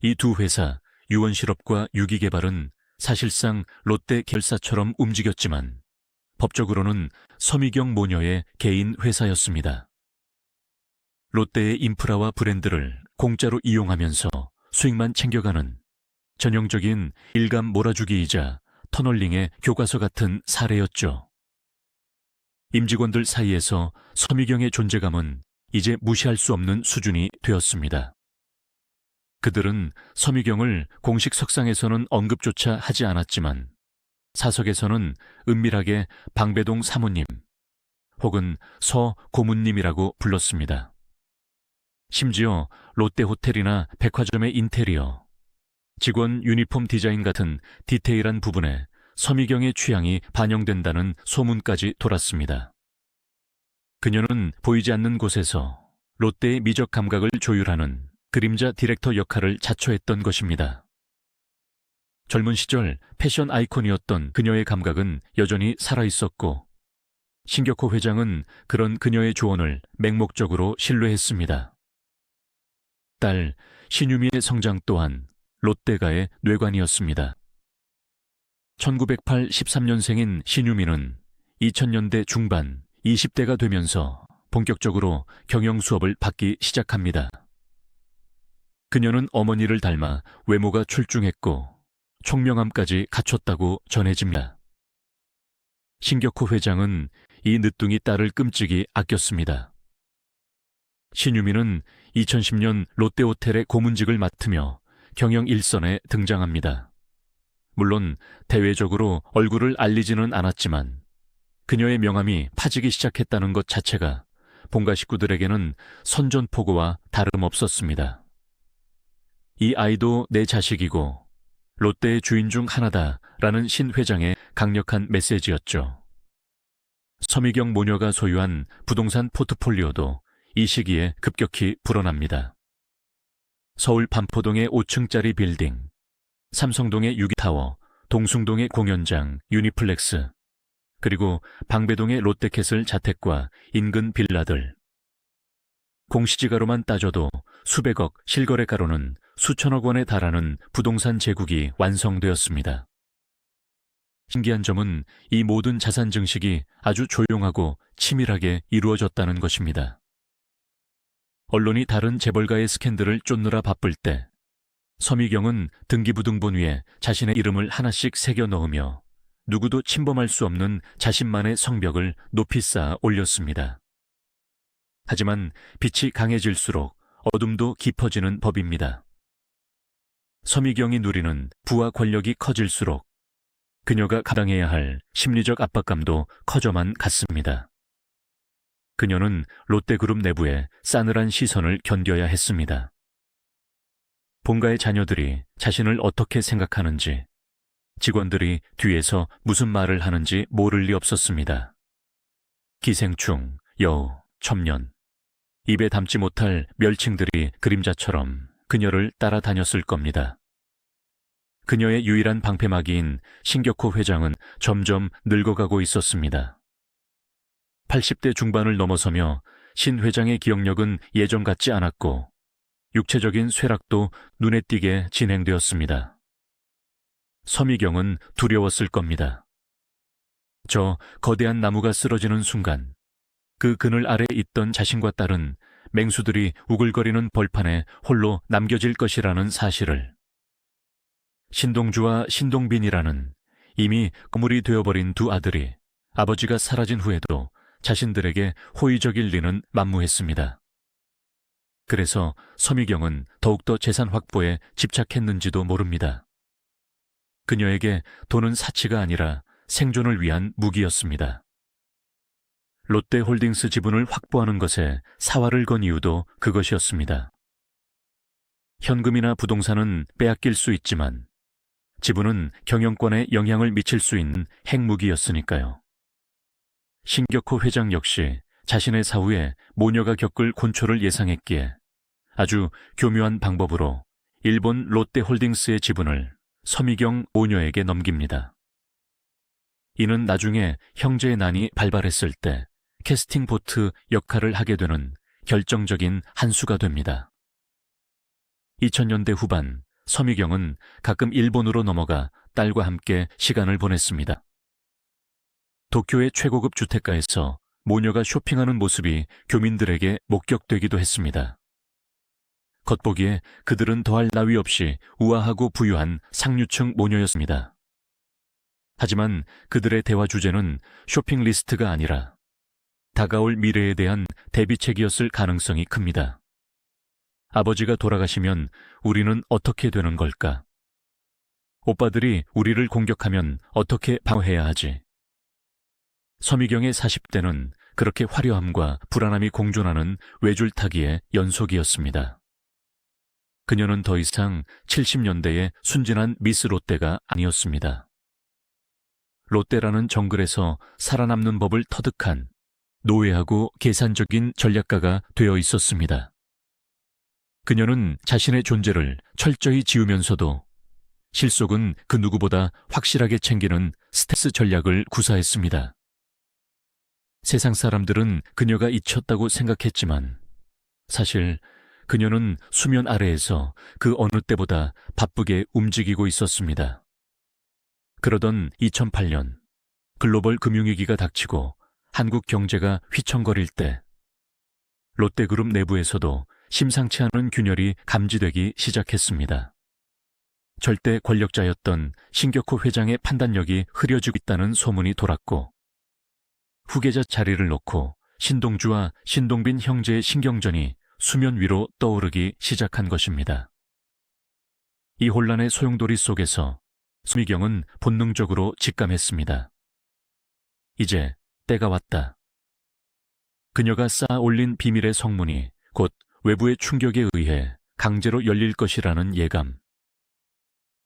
Speaker 1: 이 두 회사, 유원실업과 유기개발은 사실상 롯데 계열사처럼 움직였지만 법적으로는 서미경 모녀의 개인 회사였습니다. 롯데의 인프라와 브랜드를 공짜로 이용하면서 수익만 챙겨가는 전형적인 일감 몰아주기이자 터널링의 교과서 같은 사례였죠. 임직원들 사이에서 서미경의 존재감은 이제 무시할 수 없는 수준이 되었습니다. 그들은 서미경을 공식 석상에서는 언급조차 하지 않았지만 사석에서는 은밀하게 방배동 사모님 혹은 서 고문님이라고 불렀습니다. 심지어 롯데호텔이나 백화점의 인테리어, 직원 유니폼 디자인 같은 디테일한 부분에 서미경의 취향이 반영된다는 소문까지 돌았습니다. 그녀는 보이지 않는 곳에서 롯데의 미적 감각을 조율하는 그림자 디렉터 역할을 자처했던 것입니다. 젊은 시절 패션 아이콘이었던 그녀의 감각은 여전히 살아있었고 신격호 회장은 그런 그녀의 조언을 맹목적으로 신뢰했습니다. 딸 신유미의 성장 또한 롯데가의 뇌관이었습니다. 1913년생인 신유미는 2000년대 중반 20대가 되면서 본격적으로 경영 수업을 받기 시작합니다. 그녀는 어머니를 닮아 외모가 출중했고 총명함까지 갖췄다고 전해집니다. 신격호 회장은 이 늦둥이 딸을 끔찍이 아꼈습니다. 신유미는 2010년 롯데호텔의 고문직을 맡으며 경영 일선에 등장합니다. 물론 대외적으로 얼굴을 알리지는 않았지만 그녀의 명함이 파지기 시작했다는 것 자체가 본가 식구들에게는 선전포고와 다름없었습니다. 이 아이도 내 자식이고 롯데의 주인 중 하나다라는 신 회장의 강력한 메시지였죠. 서미경 모녀가 소유한 부동산 포트폴리오도 이 시기에 급격히 불어납니다. 서울 반포동의 5층짜리 빌딩, 삼성동의 유기타워, 동숭동의 공연장, 유니플렉스, 그리고 방배동의 롯데캐슬 자택과 인근 빌라들. 공시지가로만 따져도 수백억, 실거래가로는 수천억 원에 달하는 부동산 제국이 완성되었습니다. 신기한 점은 이 모든 자산 증식이 아주 조용하고 치밀하게 이루어졌다는 것입니다. 언론이 다른 재벌가의 스캔들을 쫓느라 바쁠 때 서미경은 등기부등본 위에 자신의 이름을 하나씩 새겨 넣으며 누구도 침범할 수 없는 자신만의 성벽을 높이 쌓아 올렸습니다. 하지만 빛이 강해질수록 어둠도 깊어지는 법입니다. 서미경이 누리는 부와 권력이 커질수록 그녀가 감당해야 할 심리적 압박감도 커져만 갔습니다. 그녀는 롯데그룹 내부의 싸늘한 시선을 견뎌야 했습니다. 본가의 자녀들이 자신을 어떻게 생각하는지, 직원들이 뒤에서 무슨 말을 하는지 모를 리 없었습니다. 기생충, 여우, 첨년, 입에 담지 못할 멸칭들이 그림자처럼 그녀를 따라다녔을 겁니다. 그녀의 유일한 방패막이인 신격호 회장은 점점 늙어가고 있었습니다. 80대 중반을 넘어서며 신 회장의 기억력은 예전 같지 않았고 육체적인 쇠락도 눈에 띄게 진행되었습니다. 서미경은 두려웠을 겁니다. 저 거대한 나무가 쓰러지는 순간 그 그늘 아래 있던 자신과 딸은 맹수들이 우글거리는 벌판에 홀로 남겨질 것이라는 사실을. 신동주와 신동빈이라는 이미 거물이 되어버린 두 아들이 아버지가 사라진 후에도 자신들에게 호의적일 리는 만무했습니다. 그래서 서미경은 더욱더 재산 확보에 집착했는지도 모릅니다. 그녀에게 돈은 사치가 아니라 생존을 위한 무기였습니다. 롯데홀딩스 지분을 확보하는 것에 사활을 건 이유도 그것이었습니다. 현금이나 부동산은 빼앗길 수 있지만 지분은 경영권에 영향을 미칠 수 있는 핵무기였으니까요. 신격호 회장 역시 자신의 사후에 모녀가 겪을 곤초를 예상했기에 아주 교묘한 방법으로 일본 롯데홀딩스의 지분을 서미경 모녀에게 넘깁니다. 이는 나중에 형제의 난이 발발했을 때 캐스팅 보트 역할을 하게 되는 결정적인 한 수가 됩니다. 2000년대 후반 서미경은 가끔 일본으로 넘어가 딸과 함께 시간을 보냈습니다. 도쿄의 최고급 주택가에서 모녀가 쇼핑하는 모습이 교민들에게 목격되기도 했습니다. 겉보기에 그들은 더할 나위 없이 우아하고 부유한 상류층 모녀였습니다. 하지만 그들의 대화 주제는 쇼핑 리스트가 아니라 다가올 미래에 대한 대비책이었을 가능성이 큽니다. 아버지가 돌아가시면 우리는 어떻게 되는 걸까? 오빠들이 우리를 공격하면 어떻게 방어해야 하지? 서미경의 40대는 그렇게 화려함과 불안함이 공존하는 외줄타기의 연속이었습니다. 그녀는 더 이상 70년대의 순진한 미스 롯데가 아니었습니다. 롯데라는 정글에서 살아남는 법을 터득한 노예하고 계산적인 전략가가 되어 있었습니다. 그녀는 자신의 존재를 철저히 지우면서도 실속은 그 누구보다 확실하게 챙기는 스텔스 전략을 구사했습니다. 세상 사람들은 그녀가 잊혔다고 생각했지만 사실 그녀는 수면 아래에서 그 어느 때보다 바쁘게 움직이고 있었습니다. 그러던 2008년 글로벌 금융위기가 닥치고 한국 경제가 휘청거릴 때 롯데그룹 내부에서도 심상치 않은 균열이 감지되기 시작했습니다. 절대 권력자였던 신격호 회장의 판단력이 흐려지고 있다는 소문이 돌았고 후계자 자리를 놓고 신동주와 신동빈 형제의 신경전이 수면 위로 떠오르기 시작한 것입니다. 이 혼란의 소용돌이 속에서 서미경은 본능적으로 직감했습니다. 이제 때가 왔다. 그녀가 쌓아 올린 비밀의 성문이 곧 외부의 충격에 의해 강제로 열릴 것이라는 예감.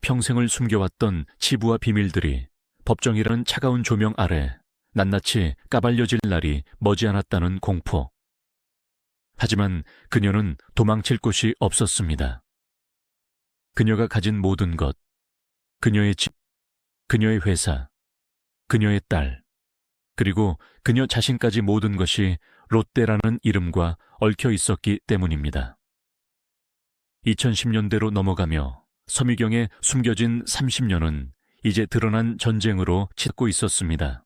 Speaker 1: 평생을 숨겨왔던 치부와 비밀들이 법정이라는 차가운 조명 아래 낱낱이 까발려질 날이 머지않았다는 공포. 하지만 그녀는 도망칠 곳이 없었습니다. 그녀가 가진 모든 것, 그녀의 집, 그녀의 회사, 그녀의 딸, 그리고 그녀 자신까지 모든 것이 롯데라는 이름과 얽혀 있었기 때문입니다. 2010년대로 넘어가며 서미경의 숨겨진 30년은 이제 드러난 전쟁으로 치닫고 있었습니다.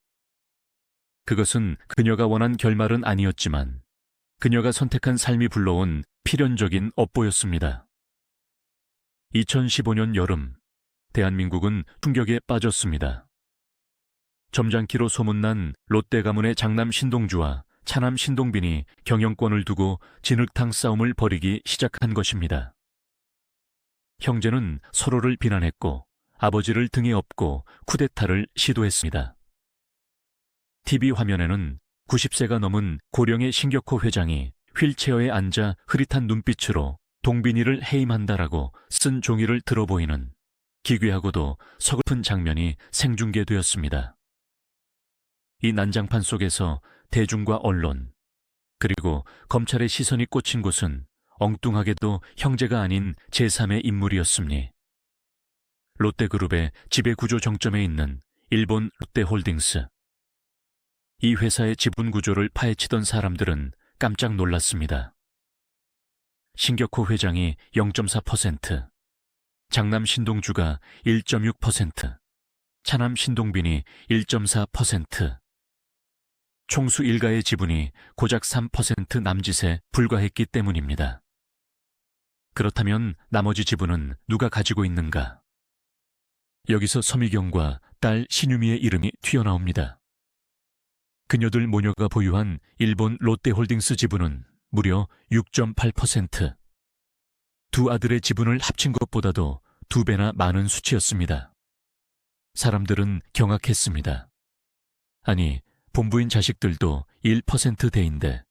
Speaker 1: 그것은 그녀가 원한 결말은 아니었지만 그녀가 선택한 삶이 불러온 필연적인 업보였습니다. 2015년 여름, 대한민국은 충격에 빠졌습니다. 점잖기로 소문난 롯데 가문의 장남 신동주와 차남 신동빈이 경영권을 두고 진흙탕 싸움을 벌이기 시작한 것입니다. 형제는 서로를 비난했고 아버지를 등에 업고 쿠데타를 시도했습니다. TV 화면에는 90세가 넘은 고령의 신격호 회장이 휠체어에 앉아 흐릿한 눈빛으로 동빈이를 해임한다라고 쓴 종이를 들어보이는 기괴하고도 서글픈 장면이 생중계되었습니다. 이 난장판 속에서 대중과 언론, 그리고 검찰의 시선이 꽂힌 곳은 엉뚱하게도 형제가 아닌 제3의 인물이었습니다. 롯데그룹의 지배구조 정점에 있는 일본 롯데홀딩스. 이 회사의 지분 구조를 파헤치던 사람들은 깜짝 놀랐습니다. 신격호 회장이 0.4%, 장남 신동주가 1.6%, 차남 신동빈이 1.4%, 총수 일가의 지분이 고작 3% 남짓에 불과했기 때문입니다. 그렇다면 나머지 지분은 누가 가지고 있는가? 여기서 서미경과 딸 신유미의 이름이 튀어나옵니다. 그녀들 모녀가 보유한 일본 롯데홀딩스 지분은 무려 6.8%. 두 아들의 지분을 합친 것보다도 2배나 많은 수치였습니다. 사람들은 경악했습니다. 아니, 본부인 자식들도 1%대인데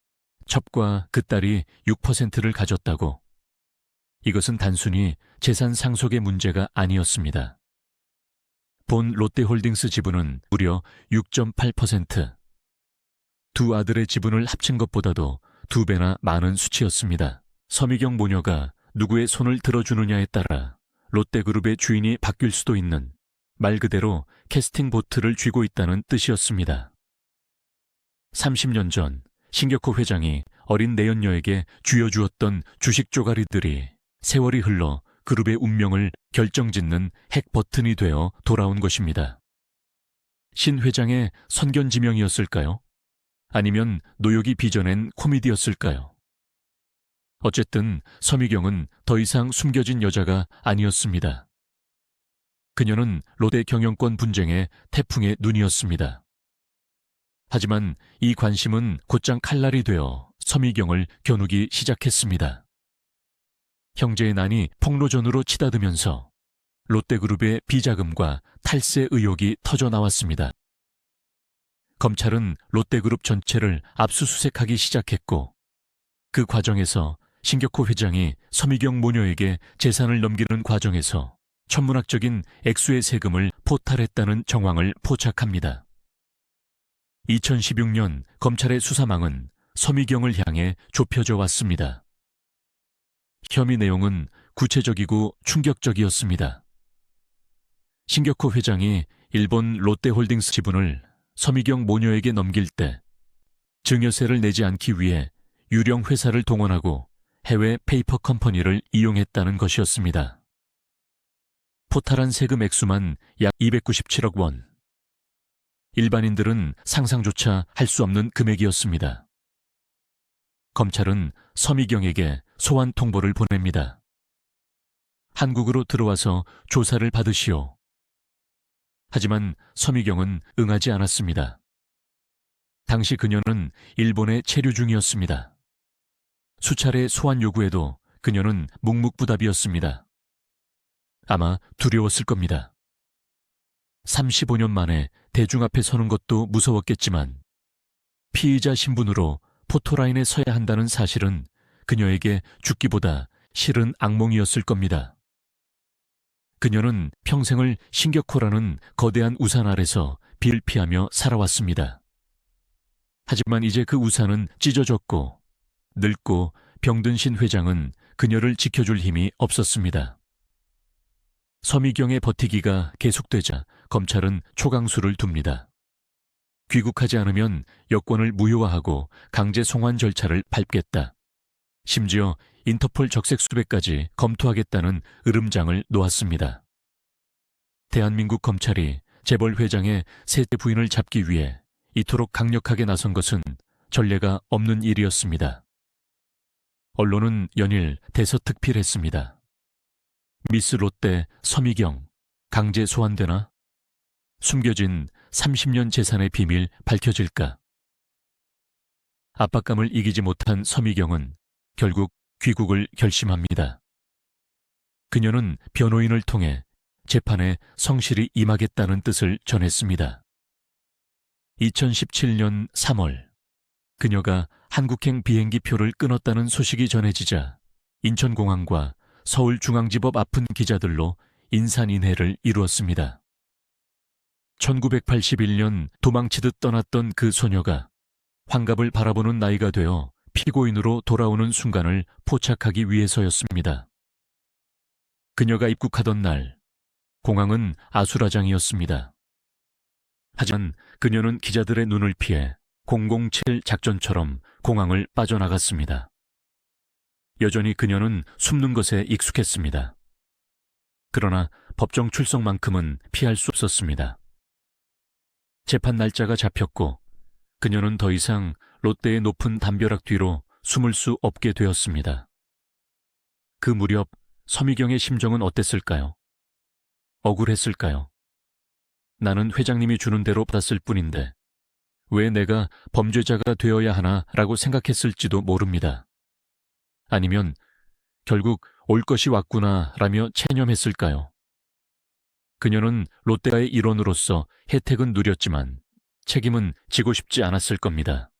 Speaker 1: 첩과 그 딸이 6%를 가졌다고. 이것은 단순히 재산 상속의 문제가 아니었습니다. 본 롯데홀딩스 지분은 무려 6.8%. 두 아들의 지분을 합친 것보다도 2배나 많은 수치였습니다. 서미경 모녀가 누구의 손을 들어주느냐에 따라 롯데그룹의 주인이 바뀔 수도 있는, 말 그대로 캐스팅 보트를 쥐고 있다는 뜻이었습니다. 30년 전 신격호 회장이 어린 내연녀에게 쥐어주었던 주식 쪼가리들이 세월이 흘러 그룹의 운명을 결정짓는 핵 버튼이 되어 돌아온 것입니다. 신 회장의 선견지명이었을까요? 아니면 노욕이 빚어낸 코미디였을까요? 어쨌든 서미경은 더 이상 숨겨진 여자가 아니었습니다. 그녀는 롯데 경영권 분쟁의 태풍의 눈이었습니다. 하지만 이 관심은 곧장 칼날이 되어 서미경을 겨누기 시작했습니다. 형제의 난이 폭로전으로 치닫으면서 롯데그룹의 비자금과 탈세 의혹이 터져나왔습니다. 검찰은 롯데그룹 전체를 압수수색하기 시작했고, 그 과정에서 신격호 회장이 서미경 모녀에게 재산을 넘기는 과정에서 천문학적인 액수의 세금을 포탈했다는 정황을 포착합니다. 2016년 검찰의 수사망은 서미경을 향해 좁혀져 왔습니다. 혐의 내용은 구체적이고 충격적이었습니다. 신격호 회장이 일본 롯데홀딩스 지분을 서미경 모녀에게 넘길 때 증여세를 내지 않기 위해 유령 회사를 동원하고 해외 페이퍼 컴퍼니를 이용했다는 것이었습니다. 포탈한 세금 액수만 약 297억 원. 일반인들은 상상조차 할 수 없는 금액이었습니다. 검찰은 서미경에게 소환 통보를 보냅니다. 한국으로 들어와서 조사를 받으시오. 하지만 서미경은 응하지 않았습니다. 당시 그녀는 일본에 체류 중이었습니다. 수차례 소환 요구에도 그녀는 묵묵부답이었습니다. 아마 두려웠을 겁니다. 35년 만에 대중 앞에 서는 것도 무서웠겠지만 피의자 신분으로 포토라인에 서야 한다는 사실은 그녀에게 죽기보다 싫은 악몽이었을 겁니다. 그녀는 평생을 신격호라는 거대한 우산 아래서 비를 피하며 살아왔습니다. 하지만 이제 그 우산은 찢어졌고 늙고 병든 신 회장은 그녀를 지켜줄 힘이 없었습니다. 서미경의 버티기가 계속되자 검찰은 초강수를 둡니다. 귀국하지 않으면 여권을 무효화하고 강제 송환 절차를 밟겠다. 심지어 인터폴 적색 수배까지 검토하겠다는 으름장을 놓았습니다. 대한민국 검찰이 재벌 회장의 셋째 부인을 잡기 위해 이토록 강력하게 나선 것은 전례가 없는 일이었습니다. 언론은 연일 대서특필했습니다. 미스 롯데 서미경 강제 소환되나? 숨겨진 30년 재산의 비밀 밝혀질까? 압박감을 이기지 못한 서미경은 결국 귀국을 결심합니다. 그녀는 변호인을 통해 재판에 성실히 임하겠다는 뜻을 전했습니다. 2017년 3월, 그녀가 한국행 비행기표를 끊었다는 소식이 전해지자 인천공항과 서울중앙지법 앞은 기자들로 인산인해를 이루었습니다. 1981년 도망치듯 떠났던 그 소녀가 환갑을 바라보는 나이가 되어 피고인으로 돌아오는 순간을 포착하기 위해서였습니다. 그녀가 입국하던 날, 공항은 아수라장이었습니다. 하지만 그녀는 기자들의 눈을 피해 007 작전처럼 공항을 빠져나갔습니다. 여전히 그녀는 숨는 것에 익숙했습니다. 그러나 법정 출석만큼은 피할 수 없었습니다. 재판 날짜가 잡혔고 그녀는 더 이상 롯데의 높은 담벼락 뒤로 숨을 수 없게 되었습니다. 그 무렵 서미경의 심정은 어땠을까요? 억울했을까요? 나는 회장님이 주는 대로 받았을 뿐인데 왜 내가 범죄자가 되어야 하나라고 생각했을지도 모릅니다. 아니면 결국 올 것이 왔구나라며 체념했을까요? 그녀는 롯데가의 일원으로서 혜택은 누렸지만 책임은 지고 싶지 않았을 겁니다.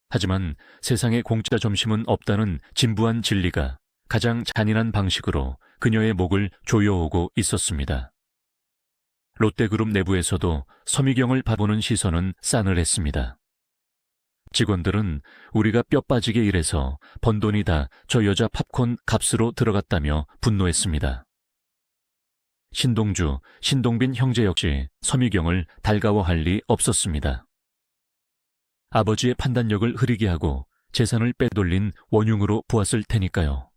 Speaker 1: 하지만 세상에 공짜 점심은 없다는 진부한 진리가 가장 잔인한 방식으로 그녀의 목을 조여오고 있었습니다. 롯데그룹 내부에서도 서미경을 바라보는 시선은 싸늘했습니다. 직원들은 우리가 뼈 빠지게 일해서 번 돈이 다 저 여자 팝콘 값으로 들어갔다며 분노했습니다. 신동주, 신동빈 형제 역시 서미경을 달가워할 리 없었습니다. 아버지의 판단력을 흐리게 하고 재산을 빼돌린 원흉으로 보았을 테니까요.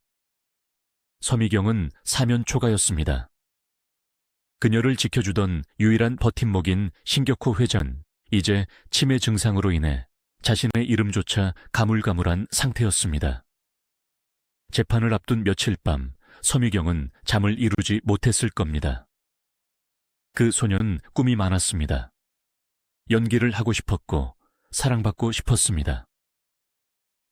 Speaker 1: 서미경은 사면초가였습니다. 그녀를 지켜주던 유일한 버팀목인 신격호 회장, 이제 치매 증상으로 인해 자신의 이름조차 가물가물한 상태였습니다. 재판을 앞둔 며칠 밤 서미경은 잠을 이루지 못했을 겁니다. 그 소녀는 꿈이 많았습니다. 연기를 하고 싶었고 사랑받고 싶었습니다.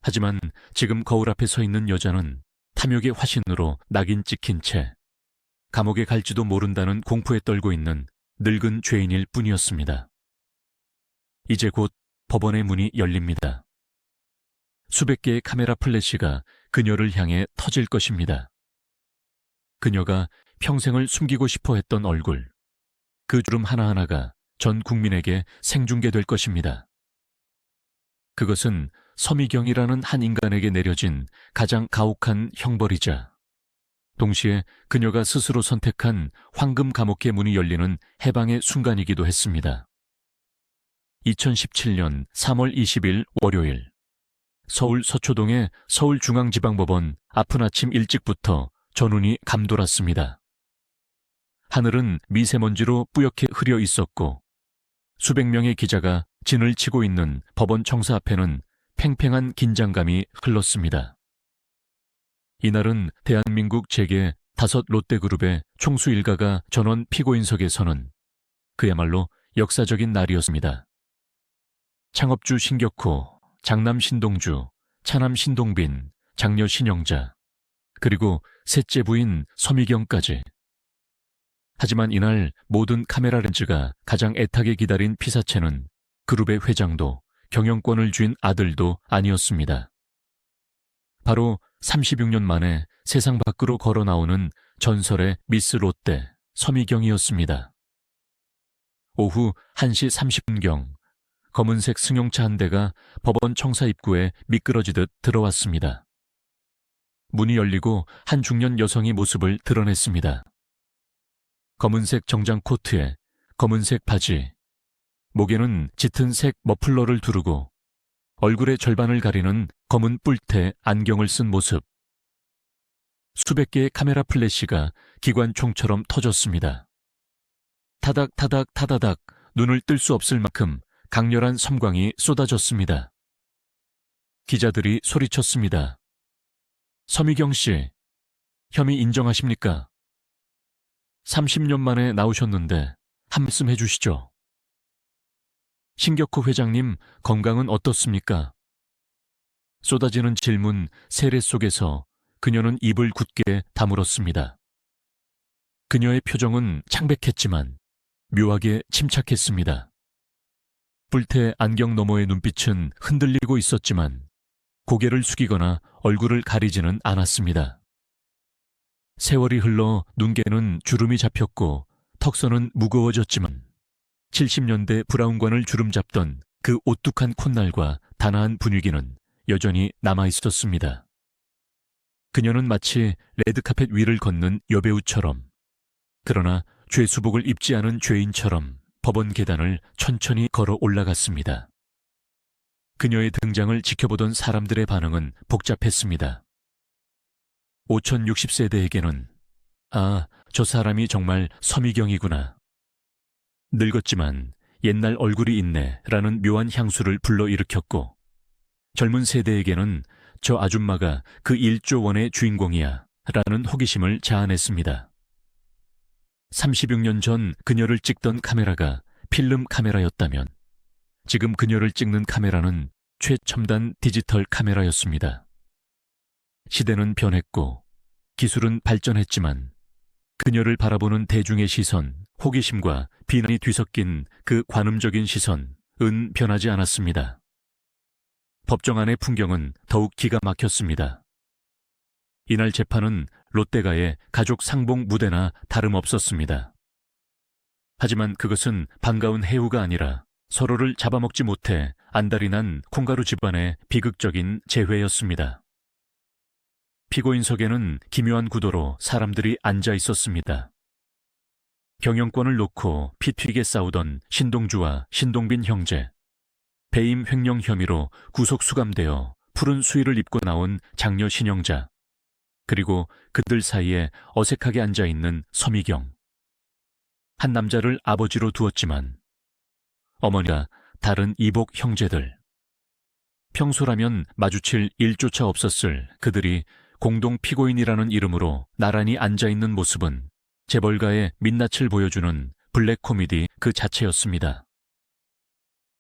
Speaker 1: 하지만 지금 거울 앞에 서 있는 여자는 탐욕의 화신으로 낙인 찍힌 채 감옥에 갈지도 모른다는 공포에 떨고 있는 늙은 죄인일 뿐이었습니다. 이제 곧 법원의 문이 열립니다. 수백 개의 카메라 플래시가 그녀를 향해 터질 것입니다. 그녀가 평생을 숨기고 싶어 했던 얼굴, 그 주름 하나하나가 전 국민에게 생중계될 것입니다. 그것은 서미경이라는 한 인간에게 내려진 가장 가혹한 형벌이자 동시에 그녀가 스스로 선택한 황금 감옥의 문이 열리는 해방의 순간이기도 했습니다. 2017년 3월 20일 월요일, 서울 서초동의 서울중앙지방법원 앞은 아침 일찍부터 전운이 감돌았습니다. 하늘은 미세먼지로 뿌옇게 흐려 있었고 수백 명의 기자가 진을 치고 있는 법원 청사 앞에는 팽팽한 긴장감이 흘렀습니다. 이날은 대한민국 재계 5 롯데그룹의 총수 일가가 전원 피고인석에 서는 그야말로 역사적인 날이었습니다. 창업주 신격호, 장남 신동주, 차남 신동빈, 장녀 신영자, 그리고 셋째 부인 서미경까지. 하지만 이날 모든 카메라 렌즈가 가장 애타게 기다린 피사체는 그룹의 회장도 경영권을 쥔 아들도 아니었습니다. 바로 36년 만에 세상 밖으로 걸어 나오는 전설의 미스 롯데 서미경이었습니다. 오후 1시 30분경 검은색 승용차 한 대가 법원 청사 입구에 미끄러지듯 들어왔습니다. 문이 열리고 한 중년 여성이 모습을 드러냈습니다. 검은색 정장 코트에 검은색 바지, 목에는 짙은 색 머플러를 두르고 얼굴의 절반을 가리는 검은 뿔테 안경을 쓴 모습. 수백 개의 카메라 플래시가 기관총처럼 터졌습니다. 타닥타닥 타다닥 눈을 뜰 수 없을 만큼 강렬한 섬광이 쏟아졌습니다. 기자들이 소리쳤습니다. 서미경 씨, 혐의 인정하십니까? 30년 만에 나오셨는데 한 말씀 해주시죠. 신격호 회장님, 건강은 어떻습니까? 쏟아지는 질문 세례 속에서 그녀는 입을 굳게 다물었습니다. 그녀의 표정은 창백했지만 묘하게 침착했습니다. 뿔테 안경 너머의 눈빛은 흔들리고 있었지만 고개를 숙이거나 얼굴을 가리지는 않았습니다. 세월이 흘러 눈개는 주름이 잡혔고 턱선은 무거워졌지만 70년대 브라운관을 주름잡던 그 오뚝한 콧날과 단아한 분위기는 여전히 남아있었습니다. 그녀는 마치 레드카펫 위를 걷는 여배우처럼, 그러나 죄수복을 입지 않은 죄인처럼 법원 계단을 천천히 걸어 올라갔습니다. 그녀의 등장을 지켜보던 사람들의 반응은 복잡했습니다. 5060세대에게는 아, 저 사람이 정말 서미경이구나. 늙었지만 옛날 얼굴이 있네 라는 묘한 향수를 불러일으켰고, 젊은 세대에게는 저 아줌마가 그 1조 원의 주인공이야 라는 호기심을 자아냈습니다. 36년 전 그녀를 찍던 카메라가 필름 카메라였다면 지금 그녀를 찍는 카메라는 최첨단 디지털 카메라였습니다. 시대는 변했고 기술은 발전했지만 그녀를 바라보는 대중의 시선, 호기심과 비난이 뒤섞인 그 관음적인 시선은 변하지 않았습니다. 법정 안의 풍경은 더욱 기가 막혔습니다. 이날 재판은 롯데가의 가족 상봉 무대나 다름없었습니다. 하지만 그것은 반가운 해우가 아니라 서로를 잡아먹지 못해 안달이 난 콩가루 집안의 비극적인 재회였습니다. 피고인석에는 기묘한 구도로 사람들이 앉아 있었습니다. 경영권을 놓고 피 튀게 싸우던 신동주와 신동빈 형제, 배임 횡령 혐의로 구속 수감되어 푸른 수의를 입고 나온 장녀 신영자, 그리고 그들 사이에 어색하게 앉아있는 서미경. 한 남자를 아버지로 두었지만 어머니가 다른 이복 형제들. 평소라면 마주칠 일조차 없었을 그들이 공동 피고인이라는 이름으로 나란히 앉아있는 모습은 재벌가의 민낯을 보여주는 블랙 코미디 그 자체였습니다.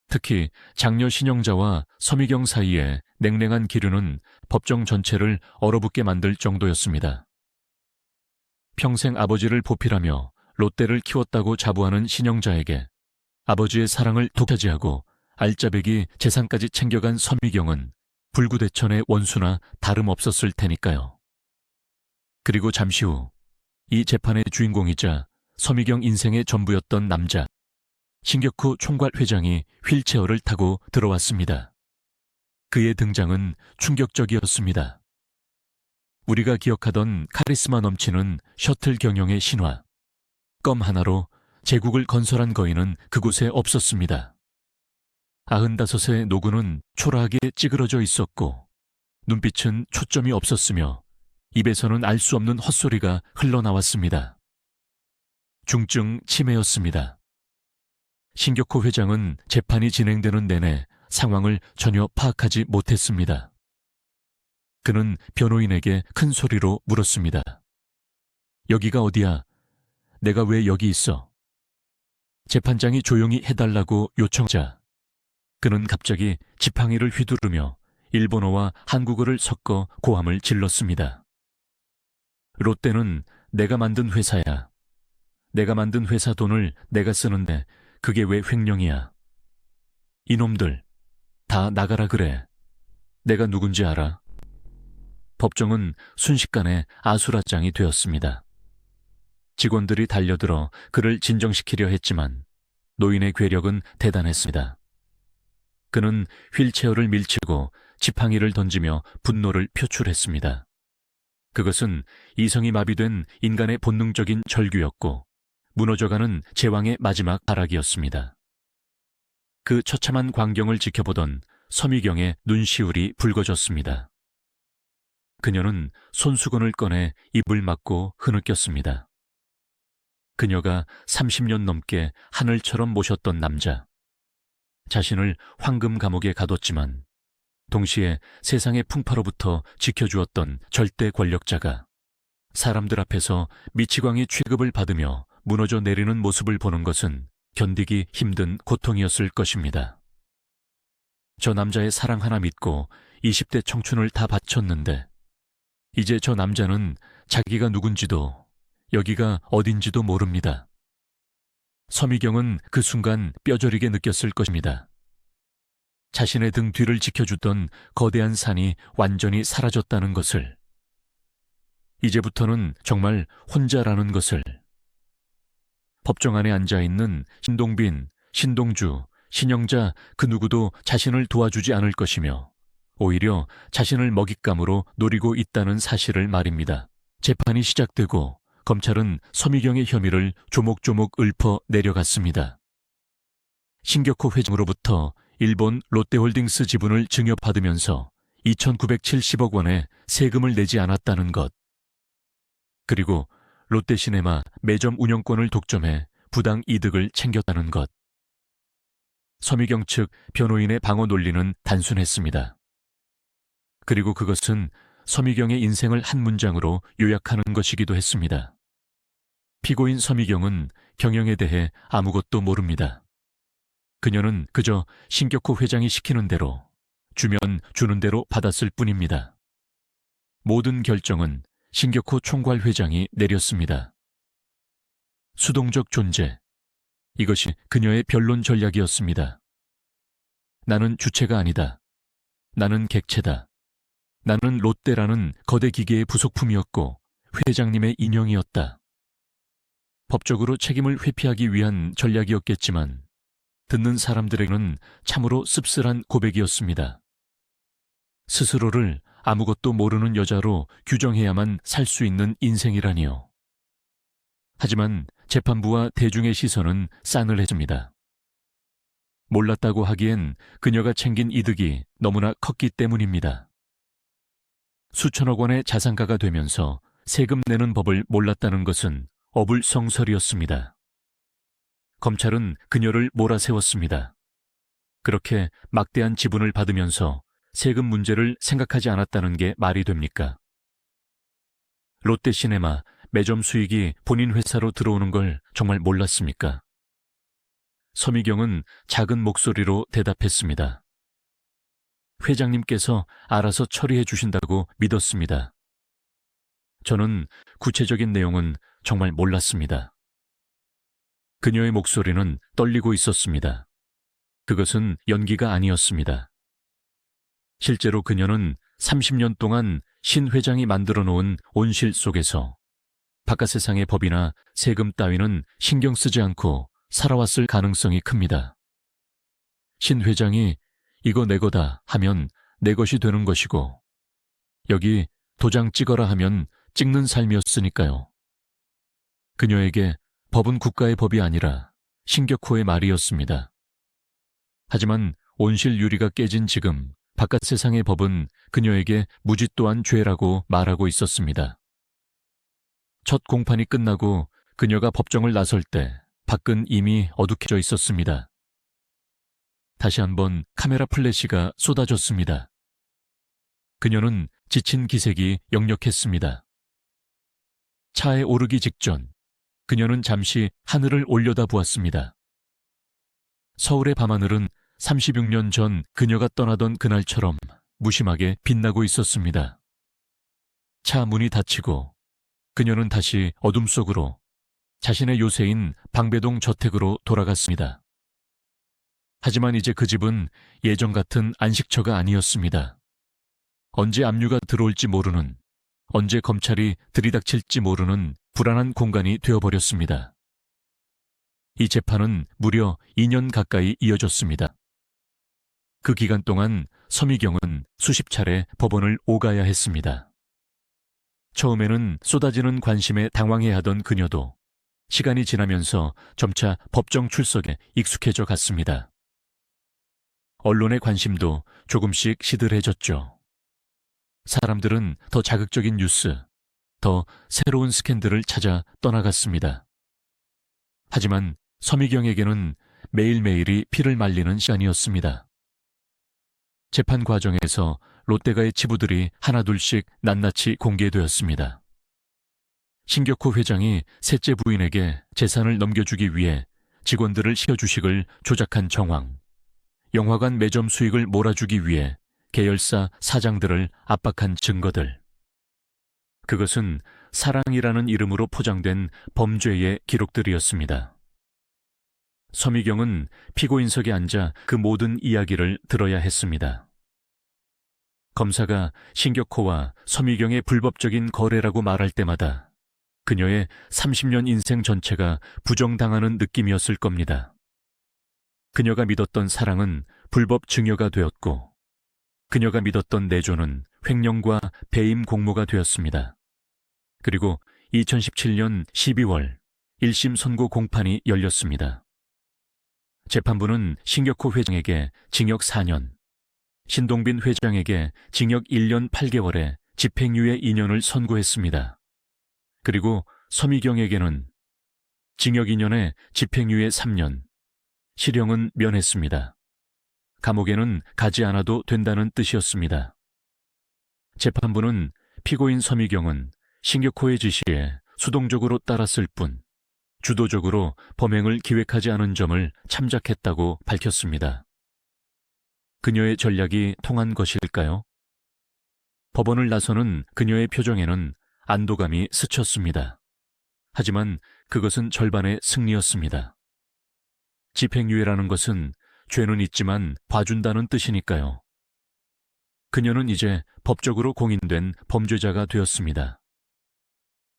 Speaker 1: 특히 장녀 신영자와 서미경 사이의 냉랭한 기류는 법정 전체를 얼어붙게 만들 정도였습니다. 평생 아버지를 보필하며 롯데를 키웠다고 자부하는 신영자에게 아버지의 사랑을 독차지하고 알짜배기 재산까지 챙겨간 서미경은 불구대천의 원수나 다름없었을 테니까요. 그리고 잠시 후 이 재판의 주인공이자 서미경 인생의 전부였던 남자, 신격후 총괄 회장이 휠체어를 타고 들어왔습니다. 그의 등장은 충격적이었습니다. 우리가 기억하던 카리스마 넘치는 셔틀 경영의 신화, 껌 하나로 제국을 건설한 거인은 그곳에 없었습니다. 95의 노구는 초라하게 찌그러져 있었고 눈빛은 초점이 없었으며 입에서는 알 수 없는 헛소리가 흘러나왔습니다. 중증 치매였습니다. 신격호 회장은 재판이 진행되는 내내 상황을 전혀 파악하지 못했습니다. 그는 변호인에게 큰 소리로 물었습니다. 여기가 어디야? 내가 왜 여기 있어? 재판장이 조용히 해달라고 요청하자 그는 갑자기 지팡이를 휘두르며 일본어와 한국어를 섞어 고함을 질렀습니다. 롯데는 내가 만든 회사야. 내가 만든 회사 돈을 내가 쓰는데 그게 왜 횡령이야? 이놈들, 다 나가라 그래. 내가 누군지 알아? 법정은 순식간에 아수라장이 되었습니다. 직원들이 달려들어 그를 진정시키려 했지만 노인의 괴력은 대단했습니다. 그는 휠체어를 밀치고 지팡이를 던지며 분노를 표출했습니다. 그것은 이성이 마비된 인간의 본능적인 절규였고 무너져가는 제왕의 마지막 발악이었습니다. 그 처참한 광경을 지켜보던 서미경의 눈시울이 붉어졌습니다. 그녀는 손수건을 꺼내 입을 막고 흐느꼈습니다. 그녀가 30년 넘게 하늘처럼 모셨던 남자, 자신을 황금 감옥에 가뒀지만 동시에 세상의 풍파로부터 지켜주었던 절대 권력자가 사람들 앞에서 미치광이 취급을 받으며 무너져 내리는 모습을 보는 것은 견디기 힘든 고통이었을 것입니다. 저 남자의 사랑 하나 믿고 20대 청춘을 다 바쳤는데 이제 저 남자는 자기가 누군지도 여기가 어딘지도 모릅니다. 서미경은 그 순간 뼈저리게 느꼈을 것입니다. 자신의 등 뒤를 지켜주던 거대한 산이 완전히 사라졌다는 것을, 이제부터는 정말 혼자라는 것을. 법정 안에 앉아있는 신동빈, 신동주, 신영자 그 누구도 자신을 도와주지 않을 것이며 오히려 자신을 먹잇감으로 노리고 있다는 사실을 말입니다. 재판이 시작되고 검찰은 서미경의 혐의를 조목조목 읊어 내려갔습니다. 신격호 회장으로부터 일본 롯데홀딩스 지분을 증여받으면서 2,970억 원의 세금을 내지 않았다는 것. 그리고 롯데시네마 매점 운영권을 독점해 부당 이득을 챙겼다는 것. 서미경 측 변호인의 방어 논리는 단순했습니다. 그리고 그것은 서미경의 인생을 한 문장으로 요약하는 것이기도 했습니다. 피고인 서미경은 경영에 대해 아무것도 모릅니다. 그녀는 그저 신격호 회장이 시키는 대로, 주면 주는 대로 받았을 뿐입니다. 모든 결정은 신격호 총괄 회장이 내렸습니다. 수동적 존재, 이것이 그녀의 변론 전략이었습니다. 나는 주체가 아니다. 나는 객체다. 나는 롯데라는 거대 기계의 부속품이었고 회장님의 인형이었다. 법적으로 책임을 회피하기 위한 전략이었겠지만 듣는 사람들에게는 참으로 씁쓸한 고백이었습니다. 스스로를 아무것도 모르는 여자로 규정해야만 살 수 있는 인생이라니요. 하지만 재판부와 대중의 시선은 싸늘해집니다. 몰랐다고 하기엔 그녀가 챙긴 이득이 너무나 컸기 때문입니다. 수천억 원의 자산가가 되면서 세금 내는 법을 몰랐다는 것은 어불성설이었습니다. 검찰은 그녀를 몰아세웠습니다. 그렇게 막대한 지분을 받으면서 세금 문제를 생각하지 않았다는 게 말이 됩니까? 롯데시네마 매점 수익이 본인 회사로 들어오는 걸 정말 몰랐습니까? 서미경은 작은 목소리로 대답했습니다. 회장님께서 알아서 처리해 주신다고 믿었습니다. 저는 구체적인 내용은 정말 몰랐습니다. 그녀의 목소리는 떨리고 있었습니다. 그것은 연기가 아니었습니다. 실제로 그녀는 30년 동안 신 회장이 만들어 놓은 온실 속에서 바깥 세상의 법이나 세금 따위는 신경 쓰지 않고 살아왔을 가능성이 큽니다. 신 회장이 이거 내 거다 하면 내 것이 되는 것이고 여기 도장 찍어라 하면 찍는 삶이었으니까요. 그녀에게 법은 국가의 법이 아니라 신격호의 말이었습니다. 하지만 온실 유리가 깨진 지금 바깥 세상의 법은 그녀에게 무지 또한 죄라고 말하고 있었습니다. 첫 공판이 끝나고 그녀가 법정을 나설 때 밖은 이미 어둑해져 있었습니다. 다시 한번 카메라 플래시가 쏟아졌습니다. 그녀는 지친 기색이 역력했습니다. 차에 오르기 직전 그녀는 잠시 하늘을 올려다보았습니다. 서울의 밤하늘은 36년 전 그녀가 떠나던 그날처럼 무심하게 빛나고 있었습니다. 차 문이 닫히고 그녀는 다시 어둠 속으로 자신의 요새인 방배동 저택으로 돌아갔습니다. 하지만 이제 그 집은 예전 같은 안식처가 아니었습니다. 언제 압류가 들어올지 모르는, 언제 검찰이 들이닥칠지 모르는 불안한 공간이 되어버렸습니다. 이 재판은 무려 2년 가까이 이어졌습니다. 그 기간 동안 서미경은 수십 차례 법원을 오가야 했습니다. 처음에는 쏟아지는 관심에 당황해하던 그녀도 시간이 지나면서 점차 법정 출석에 익숙해져 갔습니다. 언론의 관심도 조금씩 시들해졌죠. 사람들은 더 자극적인 뉴스, 더 새로운 스캔들을 찾아 떠나갔습니다. 하지만 서미경에게는 매일매일이 피를 말리는 시간이었습니다. 재판 과정에서 롯데가의 치부들이 하나둘씩 낱낱이 공개되었습니다. 신격호 회장이 셋째 부인에게 재산을 넘겨주기 위해 직원들을 시켜 주식을 조작한 정황, 영화관 매점 수익을 몰아주기 위해 계열사 사장들을 압박한 증거들. 그것은 사랑이라는 이름으로 포장된 범죄의 기록들이었습니다. 서미경은 피고인석에 앉아 그 모든 이야기를 들어야 했습니다. 검사가 신격호와 서미경의 불법적인 거래라고 말할 때마다 그녀의 30년 인생 전체가 부정당하는 느낌이었을 겁니다. 그녀가 믿었던 사랑은 불법 증여가 되었고 그녀가 믿었던 내조는 횡령과 배임 공모가 되었습니다. 그리고 2017년 12월 1심 선고 공판이 열렸습니다. 재판부는 신격호 회장에게 징역 4년, 신동빈 회장에게 징역 1년 8개월의 집행유예 2년을 선고했습니다. 그리고 서미경에게는 징역 2년에 집행유예 3년, 실형은 면했습니다. 감옥에는 가지 않아도 된다는 뜻이었습니다. 재판부는 피고인 서미경은 신격호의 지시에 수동적으로 따랐을 뿐 주도적으로 범행을 기획하지 않은 점을 참작했다고 밝혔습니다. 그녀의 전략이 통한 것일까요? 법원을 나서는 그녀의 표정에는 안도감이 스쳤습니다. 하지만 그것은 절반의 승리였습니다. 집행유예라는 것은 죄는 있지만 봐준다는 뜻이니까요. 그녀는 이제 법적으로 공인된 범죄자가 되었습니다.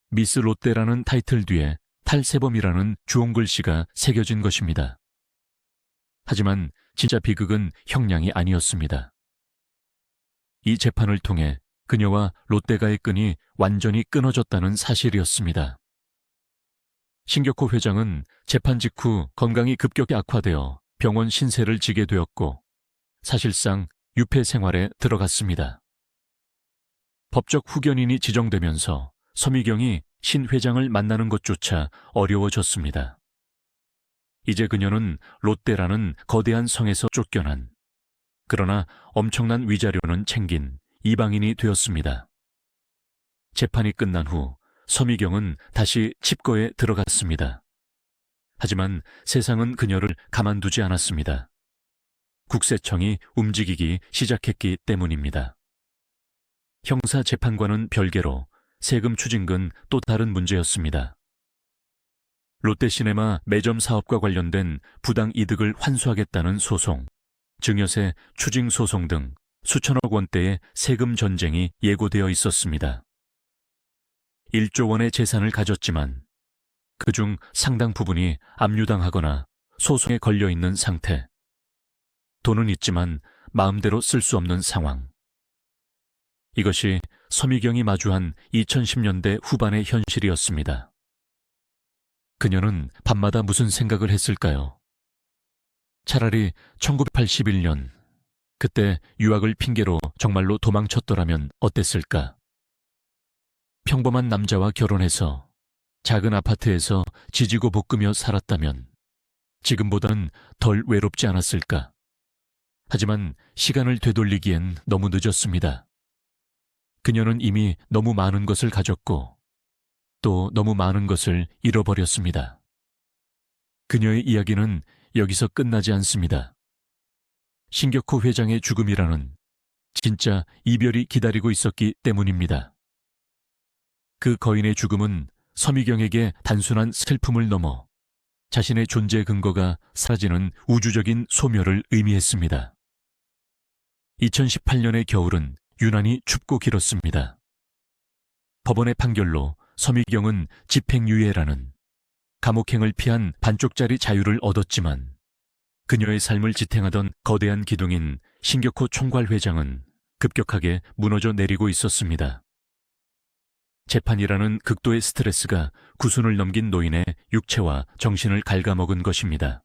Speaker 1: 미스 롯데라는 타이틀 뒤에 탈세범이라는 주홍글씨가 새겨진 것입니다. 하지만 진짜 비극은 형량이 아니었습니다. 이 재판을 통해 그녀와 롯데가의 끈이 완전히 끊어졌다는 사실이었습니다. 신격호 회장은 재판 직후 건강이 급격히 악화되어 병원 신세를 지게 되었고 사실상 유폐 생활에 들어갔습니다. 법적 후견인이 지정되면서 서미경이 신 회장을 만나는 것조차 어려워졌습니다. 이제 그녀는 롯데라는 거대한 성에서 쫓겨난, 그러나 엄청난 위자료는 챙긴 이방인이 되었습니다. 재판이 끝난 후 서미경은 다시 칩거에 들어갔습니다. 하지만 세상은 그녀를 가만두지 않았습니다. 국세청이 움직이기 시작했기 때문입니다. 형사 재판과는 별개로 세금 추징은 또 다른 문제였습니다. 롯데시네마 매점 사업과 관련된 부당 이득을 환수하겠다는 소송, 증여세 추징 소송 등 수천억 원대의 세금 전쟁이 예고되어 있었습니다. 1조 원의 재산을 가졌지만 그중 상당 부분이 압류당하거나 소송에 걸려있는 상태. 돈은 있지만 마음대로 쓸 수 없는 상황. 이것이 서미경이 마주한 2010년대 후반의 현실이었습니다. 그녀는 밤마다 무슨 생각을 했을까요? 차라리 1981년, 그때 유학을 핑계로 정말로 도망쳤더라면 어땠을까? 평범한 남자와 결혼해서 작은 아파트에서 지지고 볶으며 살았다면 지금보단 덜 외롭지 않았을까? 하지만 시간을 되돌리기엔 너무 늦었습니다. 그녀는 이미 너무 많은 것을 가졌고 또 너무 많은 것을 잃어버렸습니다. 그녀의 이야기는 여기서 끝나지 않습니다. 신격호 회장의 죽음이라는 진짜 이별이 기다리고 있었기 때문입니다. 그 거인의 죽음은 서미경에게 단순한 슬픔을 넘어 자신의 존재 근거가 사라지는 우주적인 소멸을 의미했습니다. 2018년의 겨울은 유난히 춥고 길었습니다. 법원의 판결로 서미경은 집행유예라는 감옥행을 피한 반쪽짜리 자유를 얻었지만 그녀의 삶을 지탱하던 거대한 기둥인 신격호 총괄회장은 급격하게 무너져 내리고 있었습니다. 재판이라는 극도의 스트레스가 구순을 넘긴 노인의 육체와 정신을 갉아먹은 것입니다.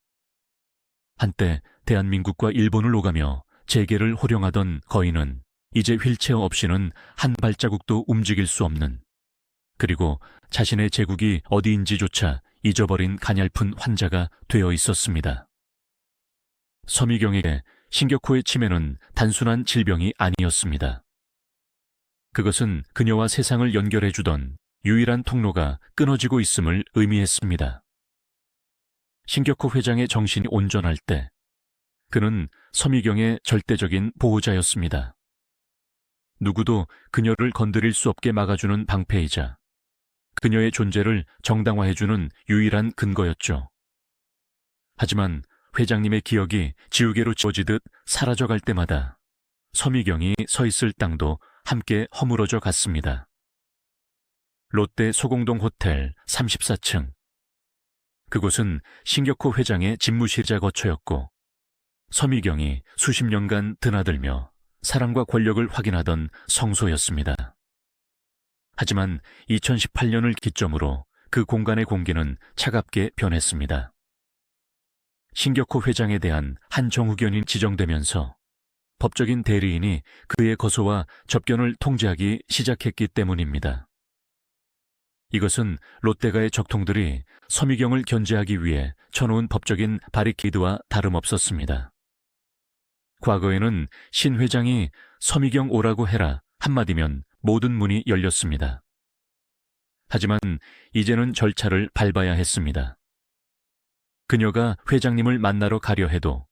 Speaker 1: 한때 대한민국과 일본을 오가며 재계를 호령하던 거인은 이제 휠체어 없이는 한 발자국도 움직일 수 없는, 그리고 자신의 제국이 어디인지조차 잊어버린 가냘픈 환자가 되어 있었습니다. 서미경에게 신격호의 치매는 단순한 질병이 아니었습니다. 그것은 그녀와 세상을 연결해주던 유일한 통로가 끊어지고 있음을 의미했습니다. 신격호 회장의 정신이 온전할 때 그는 서미경의 절대적인 보호자였습니다. 누구도 그녀를 건드릴 수 없게 막아주는 방패이자 그녀의 존재를 정당화해주는 유일한 근거였죠. 하지만 회장님의 기억이 지우개로 지워지듯 사라져갈 때마다 서미경이 서 있을 땅도 함께 허물어져 갔습니다. 롯데 소공동 호텔 34층. 그곳은 신격호 회장의 집무실자 거처였고 서미경이 수십 년간 드나들며 사랑과 권력을 확인하던 성소였습니다. 하지만 2018년을 기점으로 그 공간의 공기는 차갑게 변했습니다. 신격호 회장에 대한 한 정후견이 지정되면서 법적인 대리인이 그의 거소와 접견을 통제하기 시작했기 때문입니다. 이것은 롯데가의 적통들이 서미경을 견제하기 위해 쳐놓은 법적인 바리케이드와 다름없었습니다. 과거에는 신 회장이 서미경 오라고 해라 한마디면 모든 문이 열렸습니다. 하지만 이제는 절차를 밟아야 했습니다. 그녀가 회장님을 만나러 가려 해도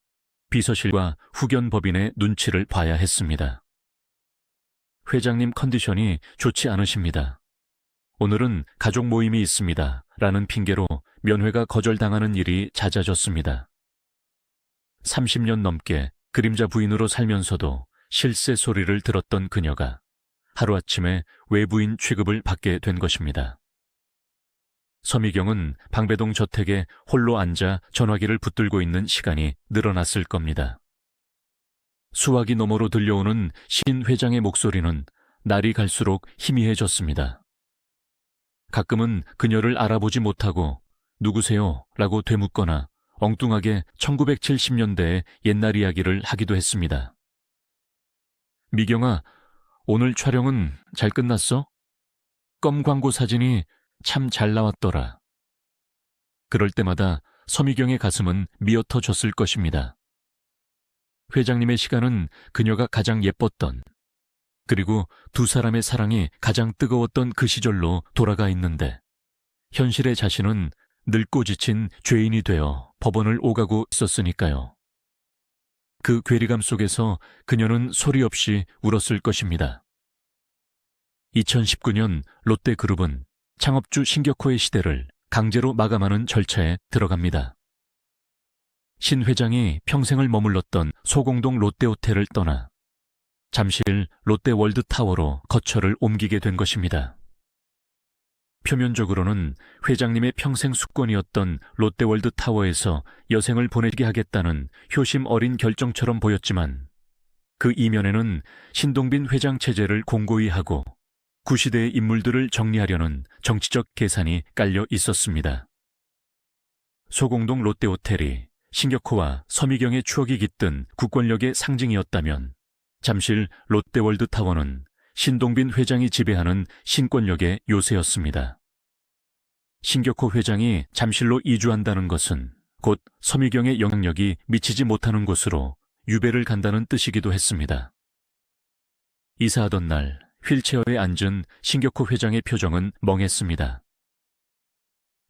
Speaker 1: 비서실과 후견 법인의 눈치를 봐야 했습니다. 회장님 컨디션이 좋지 않으십니다. 오늘은 가족 모임이 있습니다. 라는 핑계로 면회가 거절당하는 일이 잦아졌습니다. 30년 넘게 그림자 부인으로 살면서도 실세 소리를 들었던 그녀가 하루아침에 외부인 취급을 받게 된 것입니다. 서미경은 방배동 저택에 홀로 앉아 전화기를 붙들고 있는 시간이 늘어났을 겁니다. 수화기 너머로 들려오는 신 회장의 목소리는 날이 갈수록 희미해졌습니다. 가끔은 그녀를 알아보지 못하고 누구세요? 라고 되묻거나 엉뚱하게 1970년대의 옛날 이야기를 하기도 했습니다. 미경아, 오늘 촬영은 잘 끝났어? 껌 광고 사진이 참 잘 나왔더라. 그럴 때마다 서미경의 가슴은 미어터졌을 것입니다. 회장님의 시간은 그녀가 가장 예뻤던, 그리고 두 사람의 사랑이 가장 뜨거웠던 그 시절로 돌아가 있는데 현실의 자신은 늙고 지친 죄인이 되어 법원을 오가고 있었으니까요. 그 괴리감 속에서 그녀는 소리 없이 울었을 것입니다. 2019년 롯데그룹은 창업주 신격호의 시대를 강제로 마감하는 절차에 들어갑니다. 신 회장이 평생을 머물렀던 소공동 롯데호텔을 떠나 잠실 롯데월드타워로 거처를 옮기게 된 것입니다. 표면적으로는 회장님의 평생 숙권이었던 롯데월드타워에서 여생을 보내게 하겠다는 효심 어린 결정처럼 보였지만 그 이면에는 신동빈 회장 체제를 공고히 하고 구시대의 인물들을 정리하려는 정치적 계산이 깔려 있었습니다. 소공동 롯데호텔이 신격호와 서미경의 추억이 깃든 국권력의 상징이었다면 잠실 롯데월드타워는 신동빈 회장이 지배하는 신권력의 요새였습니다. 신격호 회장이 잠실로 이주한다는 것은 곧 서미경의 영향력이 미치지 못하는 곳으로 유배를 간다는 뜻이기도 했습니다. 이사하던 날 휠체어에 앉은 신격호 회장의 표정은 멍했습니다.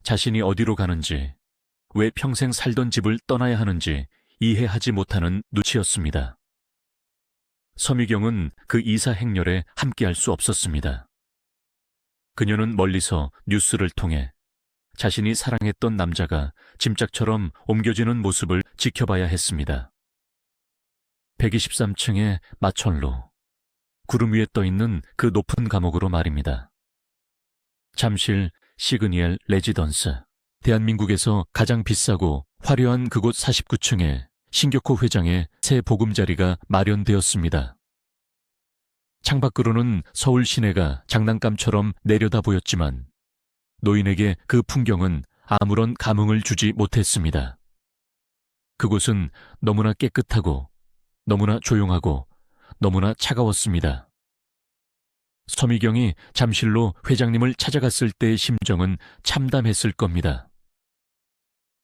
Speaker 1: 자신이 어디로 가는지, 왜 평생 살던 집을 떠나야 하는지 이해하지 못하는 눈치였습니다. 서미경은 그 이사 행렬에 함께할 수 없었습니다. 그녀는 멀리서 뉴스를 통해 자신이 사랑했던 남자가 짐짝처럼 옮겨지는 모습을 지켜봐야 했습니다. 123층의 마천루, 구름 위에 떠있는 그 높은 감옥으로 말입니다. 잠실 시그니엘 레지던스, 대한민국에서 가장 비싸고 화려한 그곳 49층에 신격호 회장의 새 보금자리가 마련되었습니다. 창밖으로는 서울 시내가 장난감처럼 내려다 보였지만 노인에게 그 풍경은 아무런 감흥을 주지 못했습니다. 그곳은 너무나 깨끗하고 너무나 조용하고 너무나 차가웠습니다. 서미경이 잠실로 회장님을 찾아갔을 때의 심정은 참담했을 겁니다.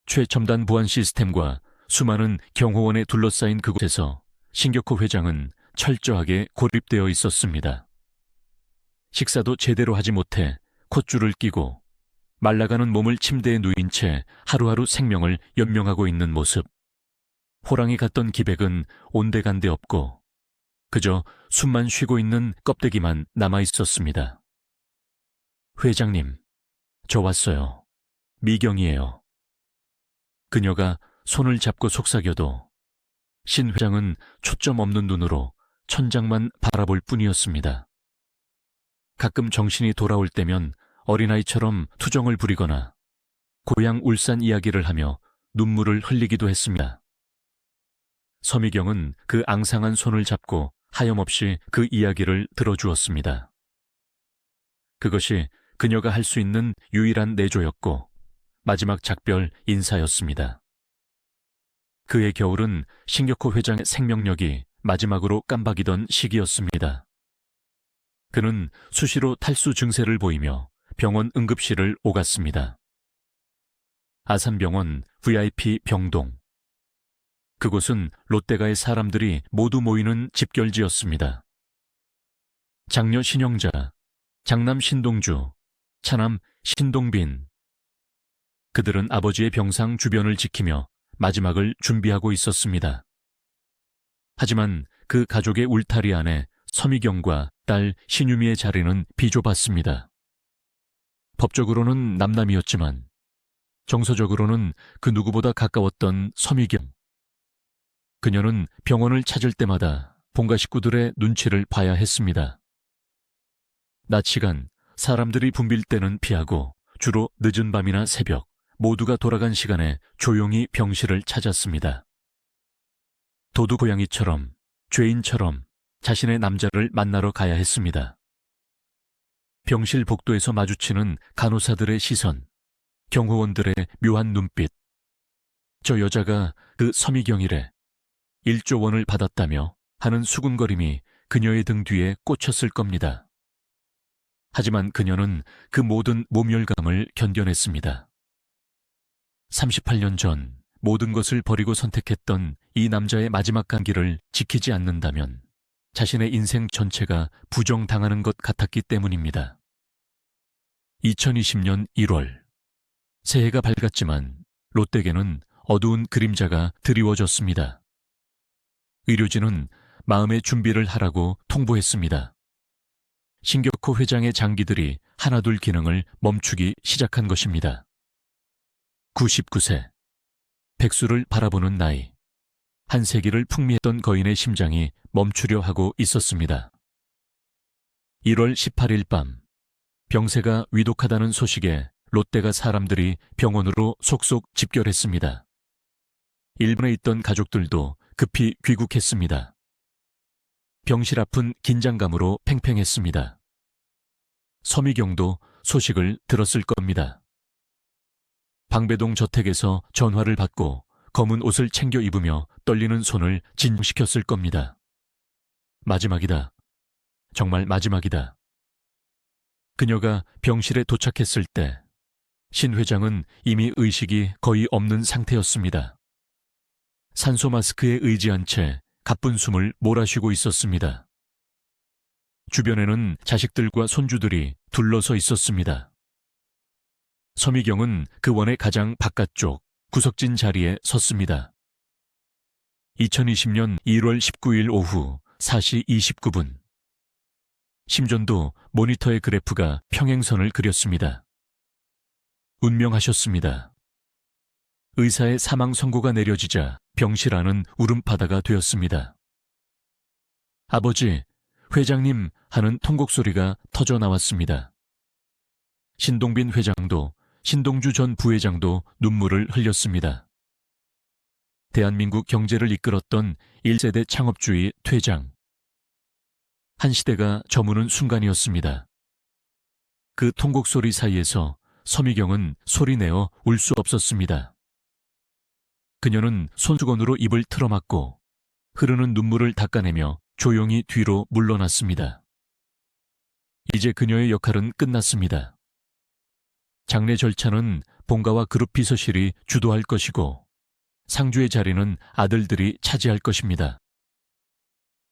Speaker 1: 최첨단 보안 시스템과 수많은 경호원에 둘러싸인 그곳에서 신격호 회장은 철저하게 고립되어 있었습니다. 식사도 제대로 하지 못해 콧줄을 끼고 말라가는 몸을 침대에 누인 채 하루하루 생명을 연명하고 있는 모습. 호랑이 같던 기백은 온데간데 없고 그저 숨만 쉬고 있는 껍데기만 남아 있었습니다. 회장님, 저 왔어요. 미경이에요. 그녀가 손을 잡고 속삭여도 신 회장은 초점 없는 눈으로 천장만 바라볼 뿐이었습니다. 가끔 정신이 돌아올 때면 어린아이처럼 투정을 부리거나 고향 울산 이야기를 하며 눈물을 흘리기도 했습니다. 서미경은 그 앙상한 손을 잡고 하염없이 그 이야기를 들어주었습니다. 그것이 그녀가 할 수 있는 유일한 내조였고 마지막 작별 인사였습니다. 그의 겨울은 신격호 회장의 생명력이 마지막으로 깜박이던 시기였습니다. 그는 수시로 탈수 증세를 보이며 병원 응급실을 오갔습니다. 아산병원 VIP 병동. 그곳은 롯데가의 사람들이 모두 모이는 집결지였습니다. 장녀 신영자, 장남 신동주, 차남 신동빈. 그들은 아버지의 병상 주변을 지키며 마지막을 준비하고 있었습니다. 하지만 그 가족의 울타리 안에 서미경과 딸 신유미의 자리는 비좁았습니다. 법적으로는 남남이었지만 정서적으로는 그 누구보다 가까웠던 서미경. 그녀는 병원을 찾을 때마다 본가 식구들의 눈치를 봐야 했습니다. 낮 시간 사람들이 붐빌 때는 피하고 주로 늦은 밤이나 새벽 모두가 돌아간 시간에 조용히 병실을 찾았습니다. 도두고양이처럼 죄인처럼 자신의 남자를 만나러 가야 했습니다. 병실 복도에서 마주치는 간호사들의 시선, 경호원들의 묘한 눈빛. 저 여자가 그 서미경이래. 1조 원을 받았다며 하는 수군거림이 그녀의 등 뒤에 꽂혔을 겁니다. 하지만 그녀는 그 모든 모멸감을 견뎌냈습니다. 38년 전 모든 것을 버리고 선택했던 이 남자의 마지막 감기를 지키지 않는다면 자신의 인생 전체가 부정당하는 것 같았기 때문입니다. 2020년 1월, 새해가 밝았지만 롯데에게는 어두운 그림자가 드리워졌습니다. 의료진은 마음의 준비를 하라고 통보했습니다. 신격호 회장의 장기들이 하나둘 기능을 멈추기 시작한 것입니다. 99세, 백수를 바라보는 나이, 한 세기를 풍미했던 거인의 심장이 멈추려 하고 있었습니다. 1월 18일 밤, 병세가 위독하다는 소식에 롯데가 사람들이 병원으로 속속 집결했습니다. 일본에 있던 가족들도 급히 귀국했습니다. 병실 앞은 긴장감으로 팽팽했습니다. 서미경도 소식을 들었을 겁니다. 방배동 저택에서 전화를 받고 검은 옷을 챙겨 입으며 떨리는 손을 진정시켰을 겁니다. 마지막이다. 정말 마지막이다. 그녀가 병실에 도착했을 때 신 회장은 이미 의식이 거의 없는 상태였습니다. 산소 마스크에 의지한 채 가쁜 숨을 몰아쉬고 있었습니다. 주변에는 자식들과 손주들이 둘러서 있었습니다. 서미경은 그 원의 가장 바깥쪽 구석진 자리에 섰습니다. 2020년 1월 19일 오후 4시 29분. 심전도 모니터의 그래프가 평행선을 그렸습니다. 운명하셨습니다. 의사의 사망 선고가 내려지자 병실 안은 울음바다가 되었습니다. 아버지, 회장님 하는 통곡 소리가 터져 나왔습니다. 신동빈 회장도 신동주 전 부회장도 눈물을 흘렸습니다. 대한민국 경제를 이끌었던 1세대 창업주의 퇴장. 한 시대가 저무는 순간이었습니다. 그 통곡 소리 사이에서 서미경은 소리내어 울 수 없었습니다. 그녀는 손수건으로 입을 틀어막고 흐르는 눈물을 닦아내며 조용히 뒤로 물러났습니다. 이제 그녀의 역할은 끝났습니다. 장례 절차는 본가와 그룹 비서실이 주도할 것이고 상주의 자리는 아들들이 차지할 것입니다.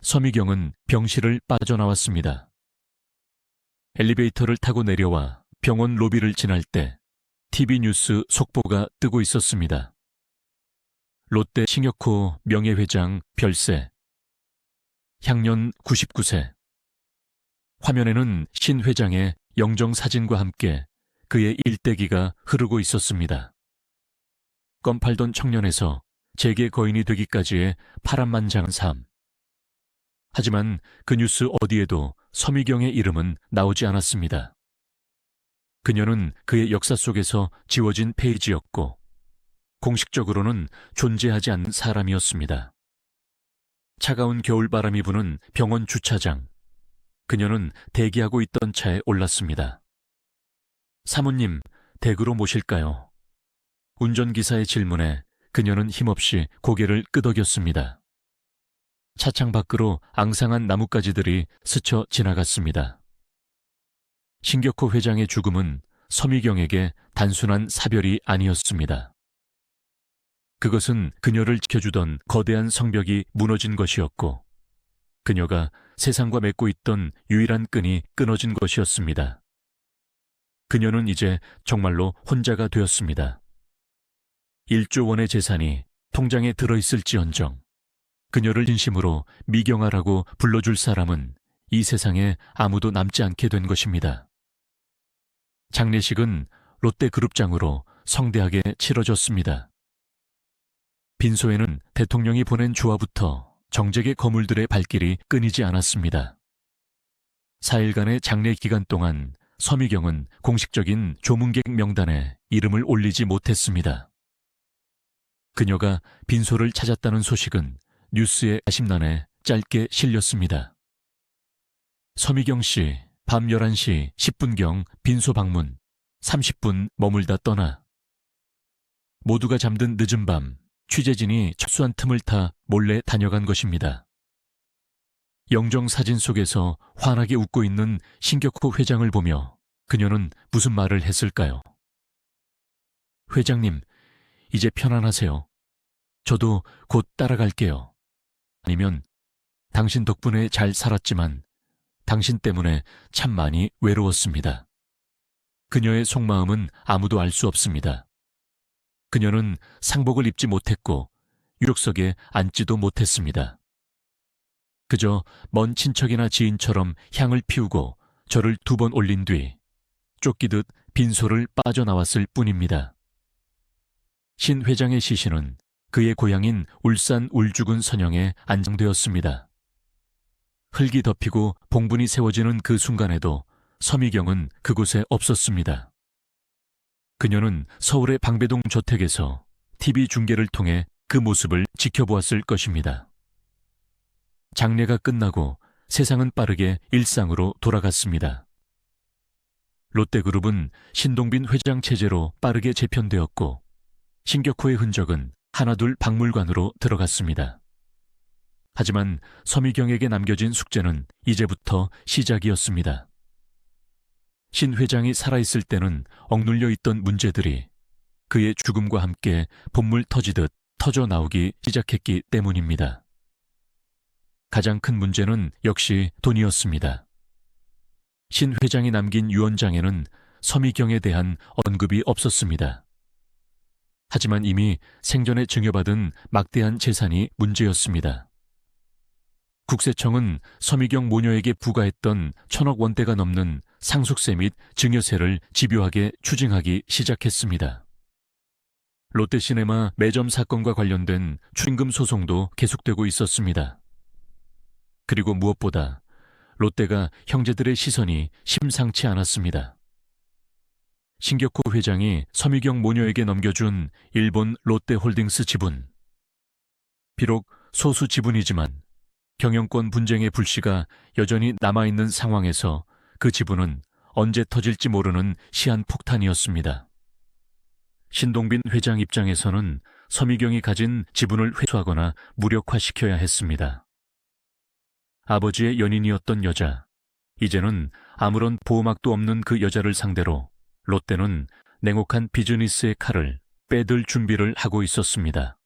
Speaker 1: 서미경은 병실을 빠져나왔습니다. 엘리베이터를 타고 내려와 병원 로비를 지날 때 TV 뉴스 속보가 뜨고 있었습니다. 롯데 신격호 명예회장 별세. 향년 99세. 화면에는 신 회장의 영정사진과 함께 그의 일대기가 흐르고 있었습니다. 껌 팔던 청년에서 재계 거인이 되기까지의 파란만장한 삶. 하지만 그 뉴스 어디에도 서미경의 이름은 나오지 않았습니다. 그녀는 그의 역사 속에서 지워진 페이지였고 공식적으로는 존재하지 않는 사람이었습니다. 차가운 겨울바람이 부는 병원 주차장. 그녀는 대기하고 있던 차에 올랐습니다. 사모님, 댁으로 모실까요? 운전기사의 질문에 그녀는 힘없이 고개를 끄덕였습니다. 차창 밖으로 앙상한 나뭇가지들이 스쳐 지나갔습니다. 신격호 회장의 죽음은 서미경에게 단순한 사별이 아니었습니다. 그것은 그녀를 지켜주던 거대한 성벽이 무너진 것이었고 그녀가 세상과 맺고 있던 유일한 끈이 끊어진 것이었습니다. 그녀는 이제 정말로 혼자가 되었습니다. 1조 원의 재산이 통장에 들어있을지언정 그녀를 진심으로 미경아라고 불러줄 사람은 이 세상에 아무도 남지 않게 된 것입니다. 장례식은 롯데그룹장으로 성대하게 치러졌습니다. 빈소에는 대통령이 보낸 주화부터 정재계 거물들의 발길이 끊이지 않았습니다. 4일간의 장례 기간 동안 서미경은 공식적인 조문객 명단에 이름을 올리지 못했습니다. 그녀가 빈소를 찾았다는 소식은 뉴스의 아심란에 짧게 실렸습니다. 서미경 씨, 밤 11시 10분경 빈소 방문, 30분 머물다 떠나. 모두가 잠든 늦은 밤, 취재진이 철수한 틈을 타 몰래 다녀간 것입니다. 영정 사진 속에서 환하게 웃고 있는 신격호 회장을 보며 그녀는 무슨 말을 했을까요? 회장님, 이제 편안하세요. 저도 곧 따라갈게요. 아니면 당신 덕분에 잘 살았지만 당신 때문에 참 많이 외로웠습니다. 그녀의 속마음은 아무도 알 수 없습니다. 그녀는 상복을 입지 못했고 유력석에 앉지도 못했습니다. 그저 먼 친척이나 지인처럼 향을 피우고 저를 2번 올린 뒤 쫓기듯 빈소를 빠져나왔을 뿐입니다. 신 회장의 시신은 그의 고향인 울산 울주군 선영에 안장되었습니다. 흙이 덮이고 봉분이 세워지는 그 순간에도 서미경은 그곳에 없었습니다. 그녀는 서울의 방배동 저택에서 TV 중계를 통해 그 모습을 지켜보았을 것입니다. 장례가 끝나고 세상은 빠르게 일상으로 돌아갔습니다. 롯데그룹은 신동빈 회장 체제로 빠르게 재편되었고 신격호의 흔적은 하나둘 박물관으로 들어갔습니다. 하지만 서미경에게 남겨진 숙제는 이제부터 시작이었습니다. 신 회장이 살아있을 때는 억눌려 있던 문제들이 그의 죽음과 함께 봇물 터지듯 터져 나오기 시작했기 때문입니다. 가장 큰 문제는 역시 돈이었습니다. 신 회장이 남긴 유언장에는 서미경에 대한 언급이 없었습니다. 하지만 이미 생전에 증여받은 막대한 재산이 문제였습니다. 국세청은 서미경 모녀에게 부과했던 1,000억 원대가 넘는 상속세 및 증여세를 집요하게 추징하기 시작했습니다. 롯데시네마 매점 사건과 관련된 추징금 소송도 계속되고 있었습니다. 그리고 무엇보다 롯데가 형제들의 시선이 심상치 않았습니다. 신격호 회장이 서미경 모녀에게 넘겨준 일본 롯데홀딩스 지분. 비록 소수 지분이지만 경영권 분쟁의 불씨가 여전히 남아있는 상황에서 그 지분은 언제 터질지 모르는 시한폭탄이었습니다. 신동빈 회장 입장에서는 서미경이 가진 지분을 회수하거나 무력화시켜야 했습니다. 아버지의 연인이었던 여자, 이제는 아무런 보호막도 없는 그 여자를 상대로 롯데는 냉혹한 비즈니스의 칼을 빼들 준비를 하고 있었습니다.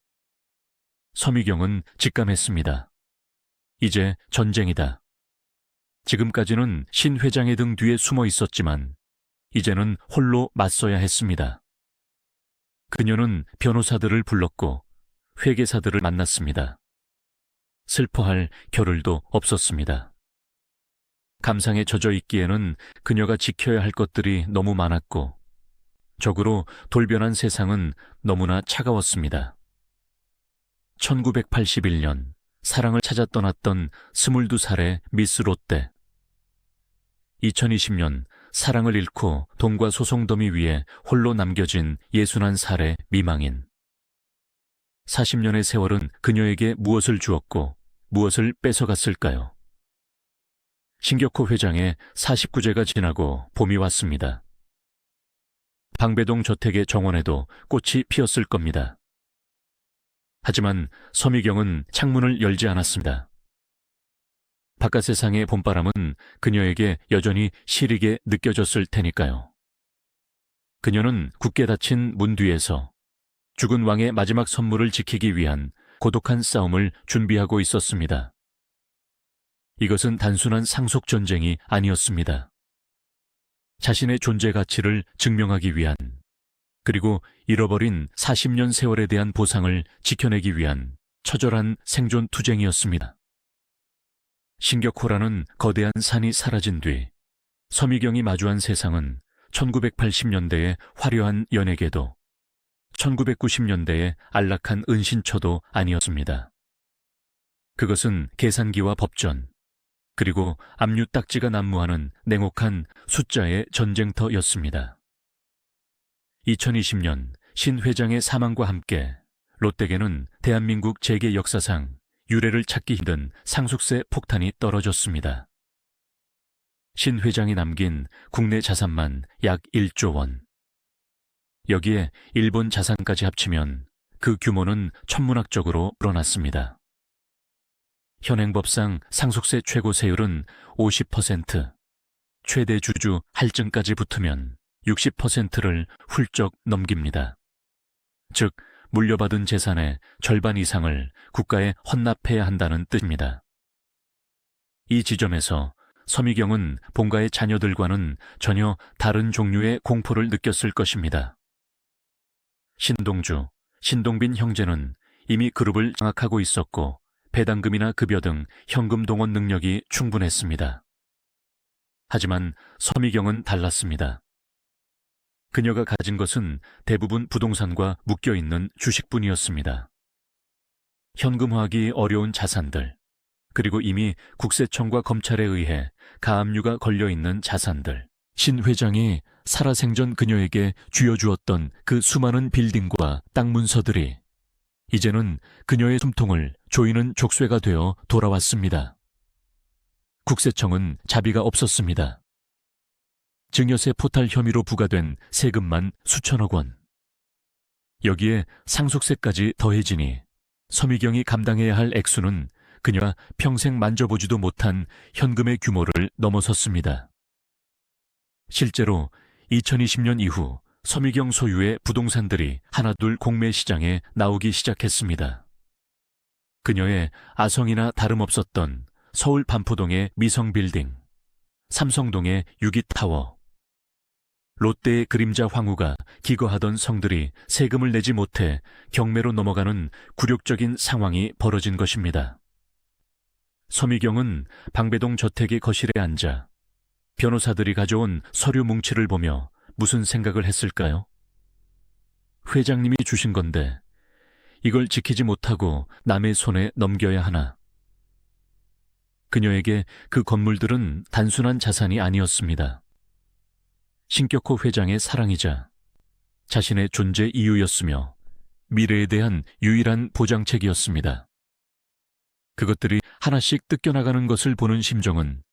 Speaker 1: 서미경은 직감했습니다. 이제 전쟁이다. 지금까지는 신 회장의 등 뒤에 숨어 있었지만 이제는 홀로 맞서야 했습니다. 그녀는 변호사들을 불렀고 회계사들을 만났습니다. 슬퍼할 겨를도 없었습니다. 감상에 젖어 있기에는 그녀가 지켜야 할 것들이 너무 많았고 적으로 돌변한 세상은 너무나 차가웠습니다. 1981년 사랑을 찾아 떠났던 22살의 미스 롯데. 2020년 사랑을 잃고 돈과 소송 더미 위에 홀로 남겨진 61살의 미망인. 40년의 세월은 그녀에게 무엇을 주었고 무엇을 뺏어갔을까요? 신격호 회장의 49제가 지나고 봄이 왔습니다. 방배동 저택의 정원에도 꽃이 피었을 겁니다. 하지만 서미경은 창문을 열지 않았습니다. 바깥 세상의 봄바람은 그녀에게 여전히 시리게 느껴졌을 테니까요. 그녀는 굳게 닫힌 문 뒤에서 죽은 왕의 마지막 선물을 지키기 위한 고독한 싸움을 준비하고 있었습니다. 이것은 단순한 상속 전쟁이 아니었습니다. 자신의 존재 가치를 증명하기 위한, 그리고 잃어버린 40년 세월에 대한 보상을 지켜내기 위한 처절한 생존 투쟁이었습니다. 신격호라는 거대한 산이 사라진 뒤 서미경이 마주한 세상은 1980년대의 화려한 연예계도 1990년대의 안락한 은신처도 아니었습니다. 그것은 계산기와 법전, 그리고 압류 딱지가 난무하는 냉혹한 숫자의 전쟁터였습니다. 2020년 신 회장의 사망과 함께 롯데계는 대한민국 재계 역사상 유례를 찾기 힘든 상속세 폭탄이 떨어졌습니다. 신 회장이 남긴 국내 자산만 약 1조 원. 여기에 일본 자산까지 합치면 그 규모는 천문학적으로 불어났습니다. 현행법상 상속세 최고 세율은 50%, 최대 주주 할증까지 붙으면 60%를 훌쩍 넘깁니다. 즉, 물려받은 재산의 절반 이상을 국가에 헌납해야 한다는 뜻입니다. 이 지점에서 서미경은 본가의 자녀들과는 전혀 다른 종류의 공포를 느꼈을 것입니다. 신동주, 신동빈 형제는 이미 그룹을 장악하고 있었고 배당금이나 급여 등 현금 동원 능력이 충분했습니다. 하지만 서미경은 달랐습니다. 그녀가 가진 것은 대부분 부동산과 묶여있는 주식뿐이었습니다. 현금화하기 어려운 자산들, 그리고 이미 국세청과 검찰에 의해 가압류가 걸려있는 자산들, 신 회장이 살아생전 그녀에게 쥐어주었던 그 수많은 빌딩과 땅 문서들이 이제는 그녀의 숨통을 조이는 족쇄가 되어 돌아왔습니다. 국세청은 자비가 없었습니다. 증여세 포탈 혐의로 부과된 세금만 수천억 원. 여기에 상속세까지 더해지니 서미경이 감당해야 할 액수는 그녀가 평생 만져보지도 못한 현금의 규모를 넘어섰습니다. 실제로 2020년 이후 서미경 소유의 부동산들이 하나둘 공매 시장에 나오기 시작했습니다. 그녀의 아성이나 다름없었던 서울 반포동의 미성빌딩, 삼성동의 유기타워, 롯데의 그림자 황후가 기거하던 성들이 세금을 내지 못해 경매로 넘어가는 굴욕적인 상황이 벌어진 것입니다. 서미경은 방배동 저택의 거실에 앉아 변호사들이 가져온 서류 뭉치를 보며 무슨 생각을 했을까요? 회장님이 주신 건데 이걸 지키지 못하고 남의 손에 넘겨야 하나? 그녀에게 그 건물들은 단순한 자산이 아니었습니다. 신격호 회장의 사랑이자 자신의 존재 이유였으며 미래에 대한 유일한 보장책이었습니다. 그것들이 하나씩 뜯겨나가는 것을 보는 심정은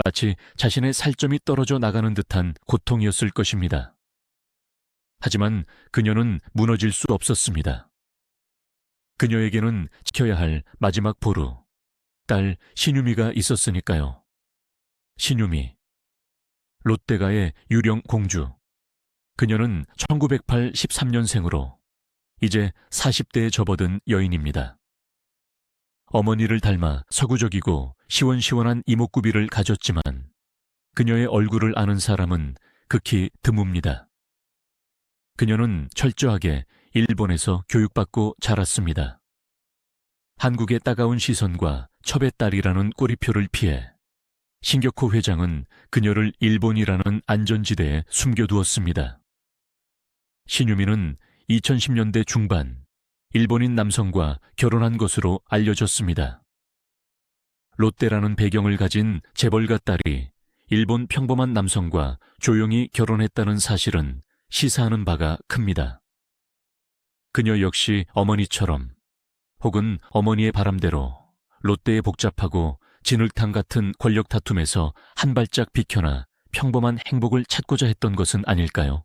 Speaker 1: 마치 자신의 살점이 떨어져 나가는 듯한 고통이었을 것입니다. 하지만 그녀는 무너질 수 없었습니다. 그녀에게는 지켜야 할 마지막 보루, 딸 신유미가 있었으니까요. 신유미, 롯데가의 유령 공주. 그녀는 1908 13년생으로 이제 40대에 접어든 여인입니다. 어머니를 닮아 서구적이고 시원시원한 이목구비를 가졌지만 그녀의 얼굴을 아는 사람은 극히 드뭅니다. 그녀는 철저하게 일본에서 교육받고 자랐습니다. 한국의 따가운 시선과 첩의 딸이라는 꼬리표를 피해 신격호 회장은 그녀를 일본이라는 안전지대에 숨겨두었습니다. 신유미는 2010년대 중반 일본인 남성과 결혼한 것으로 알려졌습니다. 롯데라는 배경을 가진 재벌가 딸이 일본 평범한 남성과 조용히 결혼했다는 사실은 시사하는 바가 큽니다. 그녀 역시 어머니처럼 혹은 어머니의 바람대로 롯데의 복잡하고 진흙탕 같은 권력 다툼에서 한 발짝 비켜나 평범한 행복을 찾고자 했던 것은 아닐까요?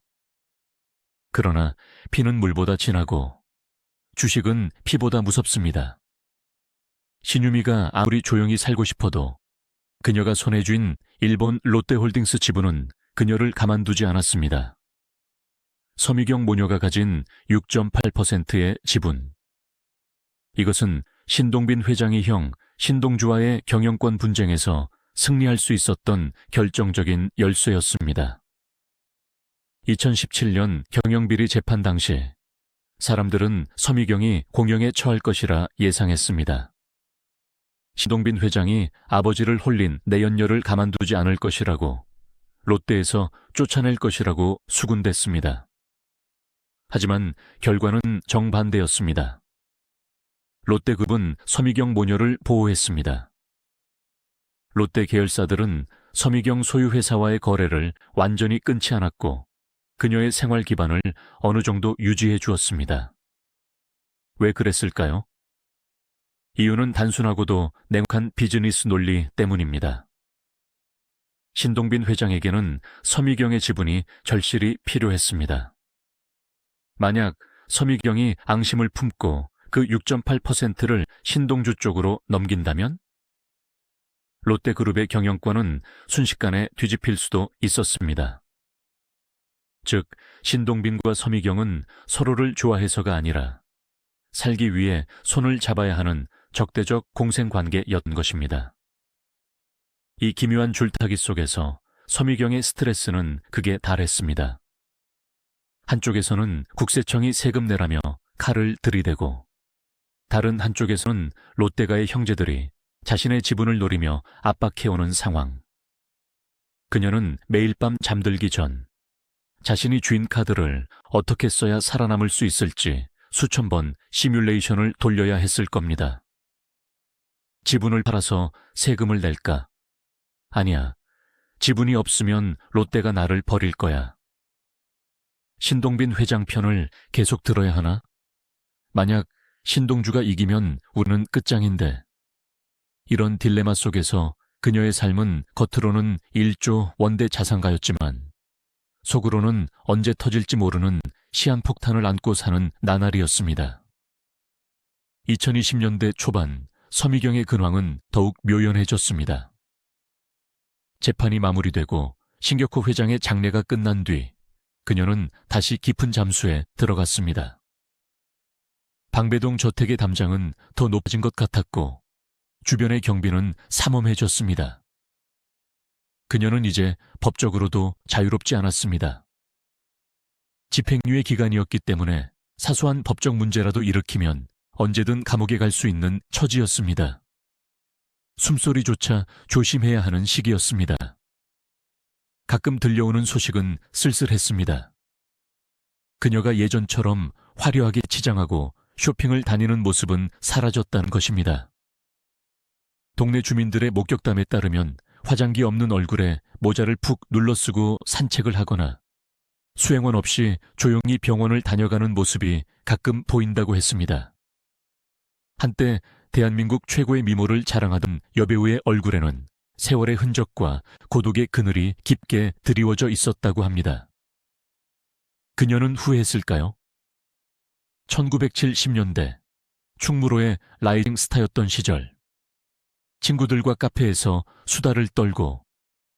Speaker 1: 그러나 피는 물보다 진하고 주식은 피보다 무섭습니다. 신유미가 아무리 조용히 살고 싶어도 그녀가 손에 쥔 일본 롯데홀딩스 지분은 그녀를 가만두지 않았습니다. 서미경 모녀가 가진 6.8%의 지분. 이것은 신동빈 회장의 형 신동주와의 경영권 분쟁에서 승리할 수 있었던 결정적인 열쇠였습니다. 2017년 경영비리 재판 당시 사람들은 서미경이 공영에 처할 것이라 예상했습니다. 신동빈 회장이 아버지를 홀린 내연녀를 가만두지 않을 것이라고, 롯데에서 쫓아낼 것이라고 수군댔습니다. 하지만 결과는 정반대였습니다. 롯데그룹은 서미경 모녀를 보호했습니다. 롯데 계열사들은 서미경 소유 회사와의 거래를 완전히 끊지 않았고 그녀의 생활 기반을 어느 정도 유지해 주었습니다. 왜 그랬을까요? 이유는 단순하고도 냉혹한 비즈니스 논리 때문입니다. 신동빈 회장에게는 서미경의 지분이 절실히 필요했습니다. 만약 서미경이 앙심을 품고 그 6.8%를 신동주 쪽으로 넘긴다면 롯데그룹의 경영권은 순식간에 뒤집힐 수도 있었습니다. 즉, 신동빈과 서미경은 서로를 좋아해서가 아니라 살기 위해 손을 잡아야 하는 적대적 공생관계였던 것입니다. 이 기묘한 줄타기 속에서 서미경의 스트레스는 극에 달했습니다. 한쪽에서는 국세청이 세금 내라며 칼을 들이대고 다른 한쪽에서는 롯데가의 형제들이 자신의 지분을 노리며 압박해오는 상황. 그녀는 매일 밤 잠들기 전 자신이 쥔 카드를 어떻게 써야 살아남을 수 있을지 수천 번 시뮬레이션을 돌려야 했을 겁니다. 지분을 팔아서 세금을 낼까? 아니야. 지분이 없으면 롯데가 나를 버릴 거야. 신동빈 회장 편을 계속 들어야 하나? 만약 신동주가 이기면 우리는 끝장인데. 이런 딜레마 속에서 그녀의 삶은 겉으로는 1조 원대 자산가였지만 속으로는 언제 터질지 모르는 시한폭탄을 안고 사는 나날이었습니다. 2020년대 초반 서미경의 근황은 더욱 묘연해졌습니다. 재판이 마무리되고 신격호 회장의 장례가 끝난 뒤 그녀는 다시 깊은 잠수에 들어갔습니다. 방배동 저택의 담장은 더 높아진 것 같았고 주변의 경비는 삼엄해졌습니다. 그녀는 이제 법적으로도 자유롭지 않았습니다. 집행유예 기간이었기 때문에 사소한 법적 문제라도 일으키면 언제든 감옥에 갈 수 있는 처지였습니다. 숨소리조차 조심해야 하는 시기였습니다. 가끔 들려오는 소식은 쓸쓸했습니다. 그녀가 예전처럼 화려하게 치장하고 쇼핑을 다니는 모습은 사라졌다는 것입니다. 동네 주민들의 목격담에 따르면 화장기 없는 얼굴에 모자를 푹 눌러쓰고 산책을 하거나 수행원 없이 조용히 병원을 다녀가는 모습이 가끔 보인다고 했습니다. 한때 대한민국 최고의 미모를 자랑하던 여배우의 얼굴에는 세월의 흔적과 고독의 그늘이 깊게 드리워져 있었다고 합니다. 그녀는 후회했을까요? 1970년대 충무로의 라이징 스타였던 시절 친구들과 카페에서 수다를 떨고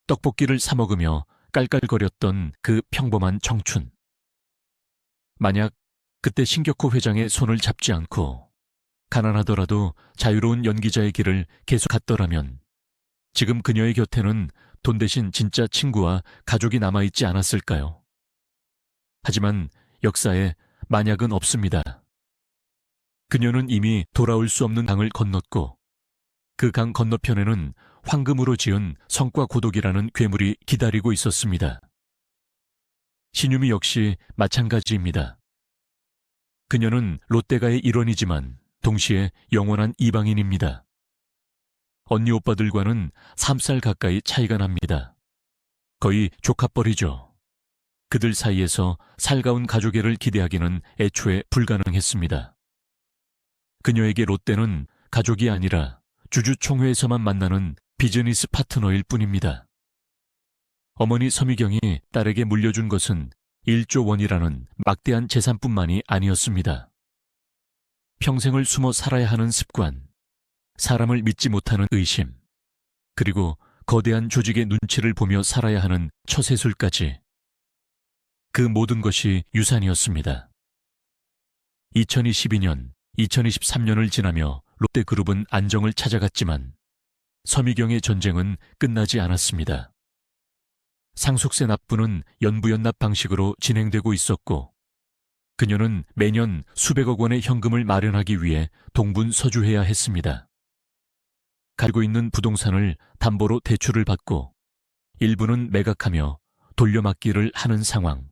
Speaker 1: 떡볶이를 사 먹으며 깔깔거렸던 그 평범한 청춘. 만약 그때 신격호 회장의 손을 잡지 않고 가난하더라도 자유로운 연기자의 길을 계속 갔더라면 지금 그녀의 곁에는 돈 대신 진짜 친구와 가족이 남아있지 않았을까요? 하지만 역사에 만약은 없습니다. 그녀는 이미 돌아올 수 없는 강을 건넜고 그 강 건너편에는 황금으로 지은 성과 고독이라는 괴물이 기다리고 있었습니다. 신유미 역시 마찬가지입니다. 그녀는 롯데가의 일원이지만 동시에 영원한 이방인입니다. 언니 오빠들과는 3살 가까이 차이가 납니다. 거의 조카뻘이죠. 그들 사이에서 살가운 가족애를 기대하기는 애초에 불가능했습니다. 그녀에게 롯데는 가족이 아니라 주주총회에서만 만나는 비즈니스 파트너일 뿐입니다. 어머니 서미경이 딸에게 물려준 것은 1조 원이라는 막대한 재산뿐만이 아니었습니다. 평생을 숨어 살아야 하는 습관, 사람을 믿지 못하는 의심, 그리고 거대한 조직의 눈치를 보며 살아야 하는 처세술까지 그 모든 것이 유산이었습니다. 2022년, 2023년을 지나며 롯데그룹은 안정을 찾아갔지만 서미경의 전쟁은 끝나지 않았습니다. 상속세 납부는 연부연납 방식으로 진행되고 있었고, 그녀는 매년 수백억 원의 현금을 마련하기 위해 동분서주해야 했습니다. 가지고 있는 부동산을 담보로 대출을 받고 일부는 매각하며 돌려막기를 하는 상황.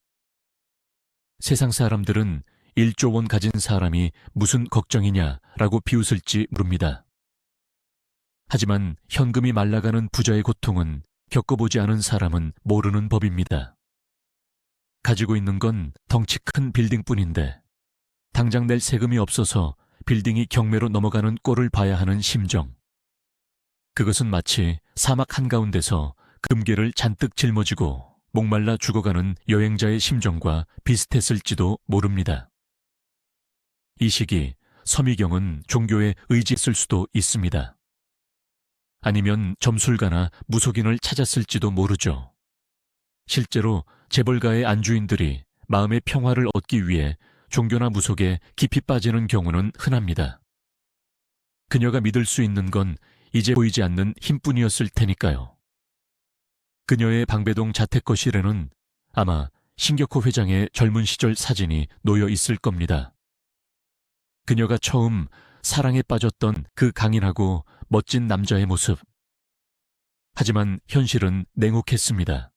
Speaker 1: 세상 사람들은 1조 원 가진 사람이 무슨 걱정이냐라고 비웃을지 모릅니다. 하지만 현금이 말라가는 부자의 고통은 겪어보지 않은 사람은 모르는 법입니다. 가지고 있는 건 덩치 큰 빌딩뿐인데 당장 낼 세금이 없어서 빌딩이 경매로 넘어가는 꼴을 봐야 하는 심정. 그것은 마치 사막 한가운데서 금괴를 잔뜩 짊어지고 목말라 죽어가는 여행자의 심정과 비슷했을지도 모릅니다. 이 시기 서미경은 종교에 의지했을 수도 있습니다. 아니면 점술가나 무속인을 찾았을지도 모르죠. 실제로 재벌가의 안주인들이 마음의 평화를 얻기 위해 종교나 무속에 깊이 빠지는 경우는 흔합니다. 그녀가 믿을 수 있는 건 이제 보이지 않는 힘뿐이었을 테니까요. 그녀의 방배동 자택 거실에는 아마 신격호 회장의 젊은 시절 사진이 놓여 있을 겁니다. 그녀가 처음 사랑에 빠졌던 그 강인하고 멋진 남자의 모습. 하지만 현실은 냉혹했습니다.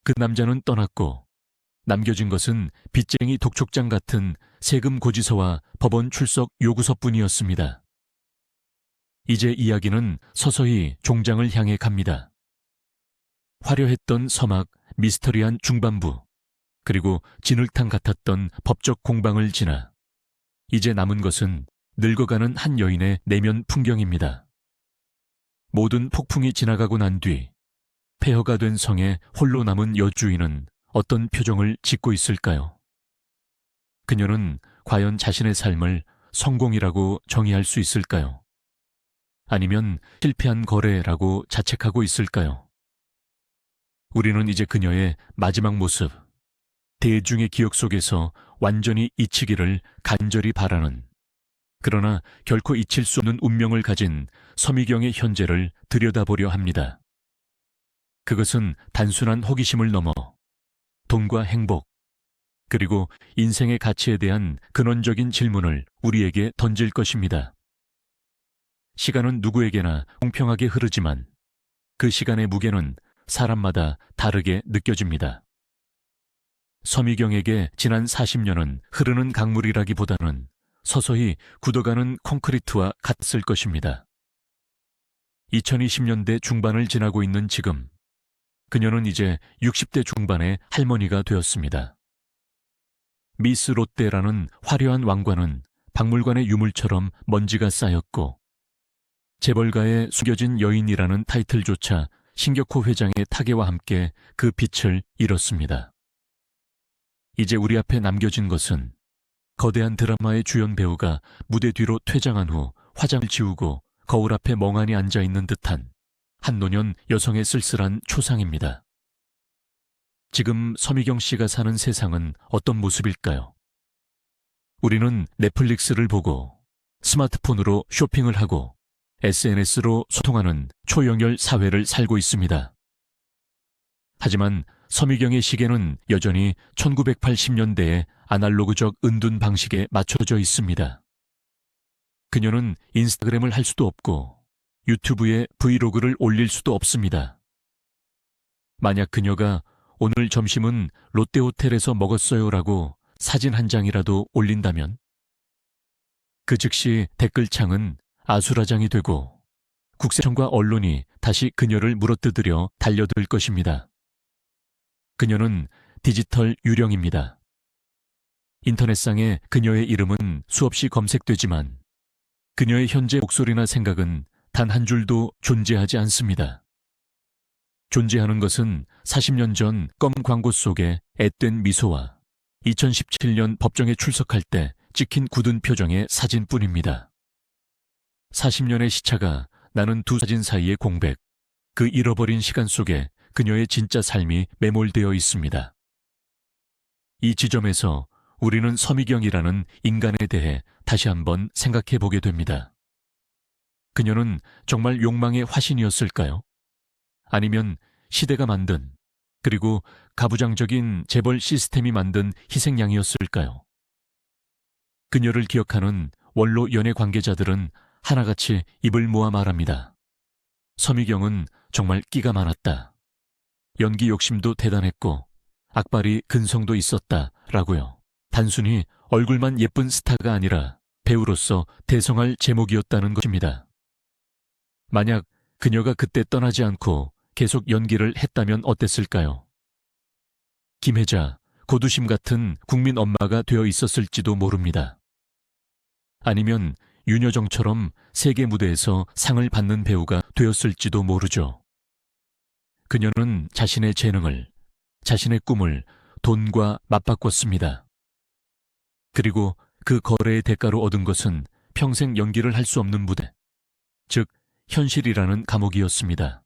Speaker 1: 그 남자는 떠났고 남겨진 것은 빚쟁이 독촉장 같은 세금 고지서와 법원 출석 요구서뿐이었습니다. 이제 이야기는 서서히 종장을 향해 갑니다. 화려했던 서막, 미스터리한 중반부, 그리고 진흙탕 같았던 법적 공방을 지나 이제 남은 것은 늙어가는 한 여인의 내면 풍경입니다. 모든 폭풍이 지나가고 난 뒤 폐허가 된 성에 홀로 남은 여주인은 어떤 표정을 짓고 있을까요? 그녀는 과연 자신의 삶을 성공이라고 정의할 수 있을까요? 아니면 실패한 거래라고 자책하고 있을까요? 우리는 이제 그녀의 마지막 모습, 대중의 기억 속에서 완전히 잊히기를 간절히 바라는, 그러나 결코 잊힐 수 없는 운명을 가진 서미경의 현재를 들여다보려 합니다. 그것은 단순한 호기심을 넘어 돈과 행복, 그리고 인생의 가치에 대한 근원적인 질문을 우리에게 던질 것입니다. 시간은 누구에게나 공평하게 흐르지만 그 시간의 무게는 사람마다 다르게 느껴집니다. 서미경에게 지난 40년은 흐르는 강물이라기보다는 서서히 굳어가는 콘크리트와 같을 것입니다. 2020년대 중반을 지나고 있는 지금, 그녀는 이제 60대 중반의 할머니가 되었습니다. 미스 롯데라는 화려한 왕관은 박물관의 유물처럼 먼지가 쌓였고, 재벌가의 숨겨진 여인이라는 타이틀조차 신격호 회장의 타계와 함께 그 빛을 잃었습니다. 이제 우리 앞에 남겨진 것은 거대한 드라마의 주연 배우가 무대 뒤로 퇴장한 후 화장을 지우고 거울 앞에 멍하니 앉아있는 듯한 한 노년 여성의 쓸쓸한 초상입니다. 지금 서미경 씨가 사는 세상은 어떤 모습일까요? 우리는 넷플릭스를 보고 스마트폰으로 쇼핑을 하고 SNS로 소통하는 초연결 사회를 살고 있습니다. 하지만 서미경의 시계는 여전히 1980년대의 아날로그적 은둔 방식에 맞춰져 있습니다. 그녀는 인스타그램을 할 수도 없고 유튜브에 브이로그를 올릴 수도 없습니다. 만약 그녀가 오늘 점심은 롯데호텔에서 먹었어요라고 사진 한 장이라도 올린다면 그 즉시 댓글창은 아수라장이 되고 국세청과 언론이 다시 그녀를 물어뜯으려 달려들 것입니다. 그녀는 디지털 유령입니다. 인터넷상에 그녀의 이름은 수없이 검색되지만 그녀의 현재 목소리나 생각은 단 한 줄도 존재하지 않습니다. 존재하는 것은 40년 전 껌 광고 속의 앳된 미소와 2017년 법정에 출석할 때 찍힌 굳은 표정의 사진뿐입니다. 40년의 시차가 나는 두 사진 사이의 공백, 그 잃어버린 시간 속에 그녀의 진짜 삶이 매몰되어 있습니다. 이 지점에서 우리는 서미경이라는 인간에 대해 다시 한번 생각해 보게 됩니다. 그녀는 정말 욕망의 화신이었을까요? 아니면 시대가 만든 그리고 가부장적인 재벌 시스템이 만든 희생양이었을까요? 그녀를 기억하는 원로 연예 관계자들은 하나같이 입을 모아 말합니다. 서미경은 정말 끼가 많았다. 연기 욕심도 대단했고 악발이 근성도 있었다 라고요. 단순히 얼굴만 예쁜 스타가 아니라 배우로서 대성할 제목이었다는 것입니다. 만약 그녀가 그때 떠나지 않고 계속 연기를 했다면 어땠을까요? 김혜자, 고두심 같은 국민 엄마가 되어 있었을지도 모릅니다. 아니면 윤여정처럼 세계 무대에서 상을 받는 배우가 되었을지도 모르죠. 그녀는 자신의 재능을, 자신의 꿈을 돈과 맞바꿨습니다. 그리고 그 거래의 대가로 얻은 것은 평생 연기를 할 수 없는 무대, 즉 현실이라는 감옥이었습니다.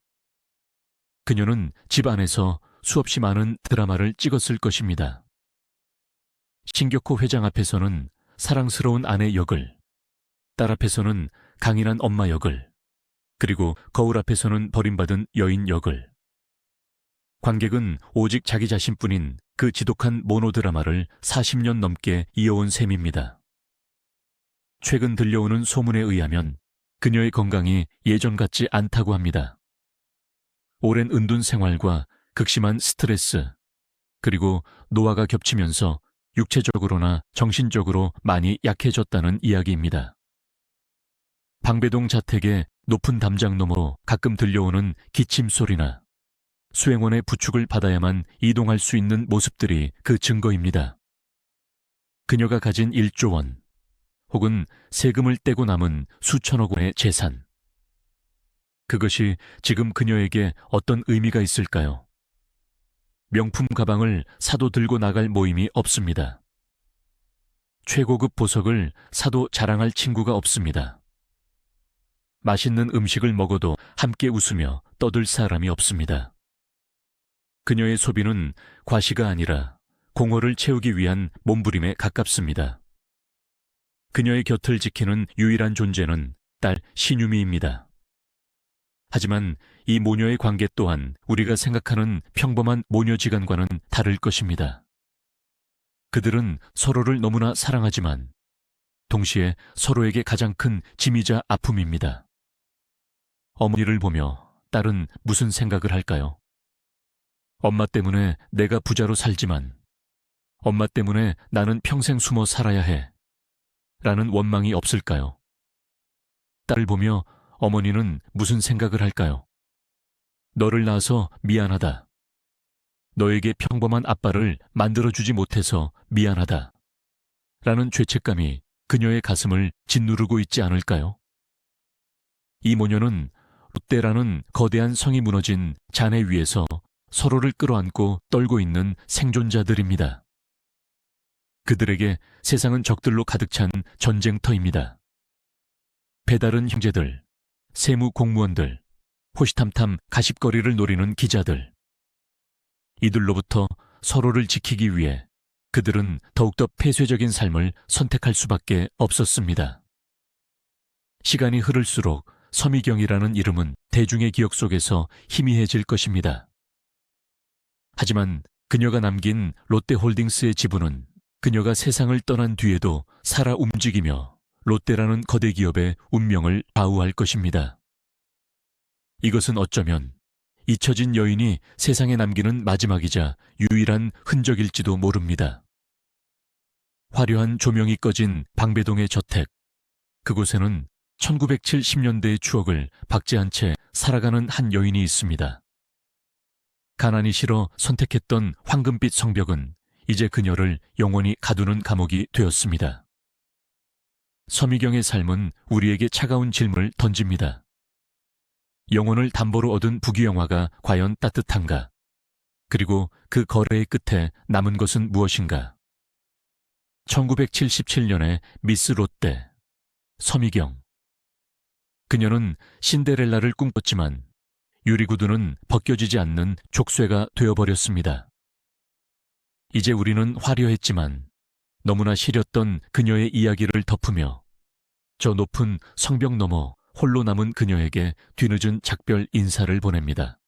Speaker 1: 그녀는 집 안에서 수없이 많은 드라마를 찍었을 것입니다. 신격호 회장 앞에서는 사랑스러운 아내 역을, 딸 앞에서는 강인한 엄마 역을, 그리고 거울 앞에서는 버림받은 여인 역을. 관객은 오직 자기 자신뿐인 그 지독한 모노드라마를 40년 넘게 이어온 셈입니다. 최근 들려오는 소문에 의하면 그녀의 건강이 예전 같지 않다고 합니다. 오랜 은둔 생활과 극심한 스트레스, 그리고 노화가 겹치면서 육체적으로나 정신적으로 많이 약해졌다는 이야기입니다. 방배동 자택의 높은 담장 너머로 가끔 들려오는 기침 소리나 수행원의 부축을 받아야만 이동할 수 있는 모습들이 그 증거입니다. 그녀가 가진 1조 원, 혹은 세금을 떼고 남은 수천억 원의 재산. 그것이 지금 그녀에게 어떤 의미가 있을까요? 명품 가방을 사도 들고 나갈 모임이 없습니다. 최고급 보석을 사도 자랑할 친구가 없습니다. 맛있는 음식을 먹어도 함께 웃으며 떠들 사람이 없습니다. 그녀의 소비는 과시가 아니라 공허를 채우기 위한 몸부림에 가깝습니다. 그녀의 곁을 지키는 유일한 존재는 딸 신유미입니다. 하지만 이 모녀의 관계 또한 우리가 생각하는 평범한 모녀지간과는 다를 것입니다. 그들은 서로를 너무나 사랑하지만 동시에 서로에게 가장 큰 짐이자 아픔입니다. 어머니를 보며 딸은 무슨 생각을 할까요? 엄마 때문에 내가 부자로 살지만 엄마 때문에 나는 평생 숨어 살아야 해 라는 원망이 없을까요? 딸을 보며 어머니는 무슨 생각을 할까요? 너를 낳아서 미안하다. 너에게 평범한 아빠를 만들어주지 못해서 미안하다. 라는 죄책감이 그녀의 가슴을 짓누르고 있지 않을까요? 이 모녀는 롯데라는 거대한 성이 무너진 잔해 위에서 서로를 끌어안고 떨고 있는 생존자들입니다. 그들에게 세상은 적들로 가득 찬 전쟁터입니다. 배다른 형제들, 세무 공무원들, 호시탐탐 가십거리를 노리는 기자들. 이들로부터 서로를 지키기 위해 그들은 더욱더 폐쇄적인 삶을 선택할 수밖에 없었습니다. 시간이 흐를수록 서미경이라는 이름은 대중의 기억 속에서 희미해질 것입니다. 하지만 그녀가 남긴 롯데홀딩스의 지분은 그녀가 세상을 떠난 뒤에도 살아 움직이며 롯데라는 거대 기업의 운명을 좌우할 것입니다. 이것은 어쩌면 잊혀진 여인이 세상에 남기는 마지막이자 유일한 흔적일지도 모릅니다. 화려한 조명이 꺼진 방배동의 저택. 그곳에는 1970년대의 추억을 박제한 채 살아가는 한 여인이 있습니다. 가난이 싫어 선택했던 황금빛 성벽은 이제 그녀를 영원히 가두는 감옥이 되었습니다. 서미경의 삶은 우리에게 차가운 질문을 던집니다. 영혼을 담보로 얻은 부귀영화가 과연 따뜻한가? 그리고 그 거래의 끝에 남은 것은 무엇인가? 1977년에 미스 롯데, 서미경. 그녀는 신데렐라를 꿈꿨지만 유리구두는 벗겨지지 않는 족쇄가 되어버렸습니다. 이제 우리는 화려했지만 너무나 시렸던 그녀의 이야기를 덮으며 저 높은 성벽 너머 홀로 남은 그녀에게 뒤늦은 작별 인사를 보냅니다.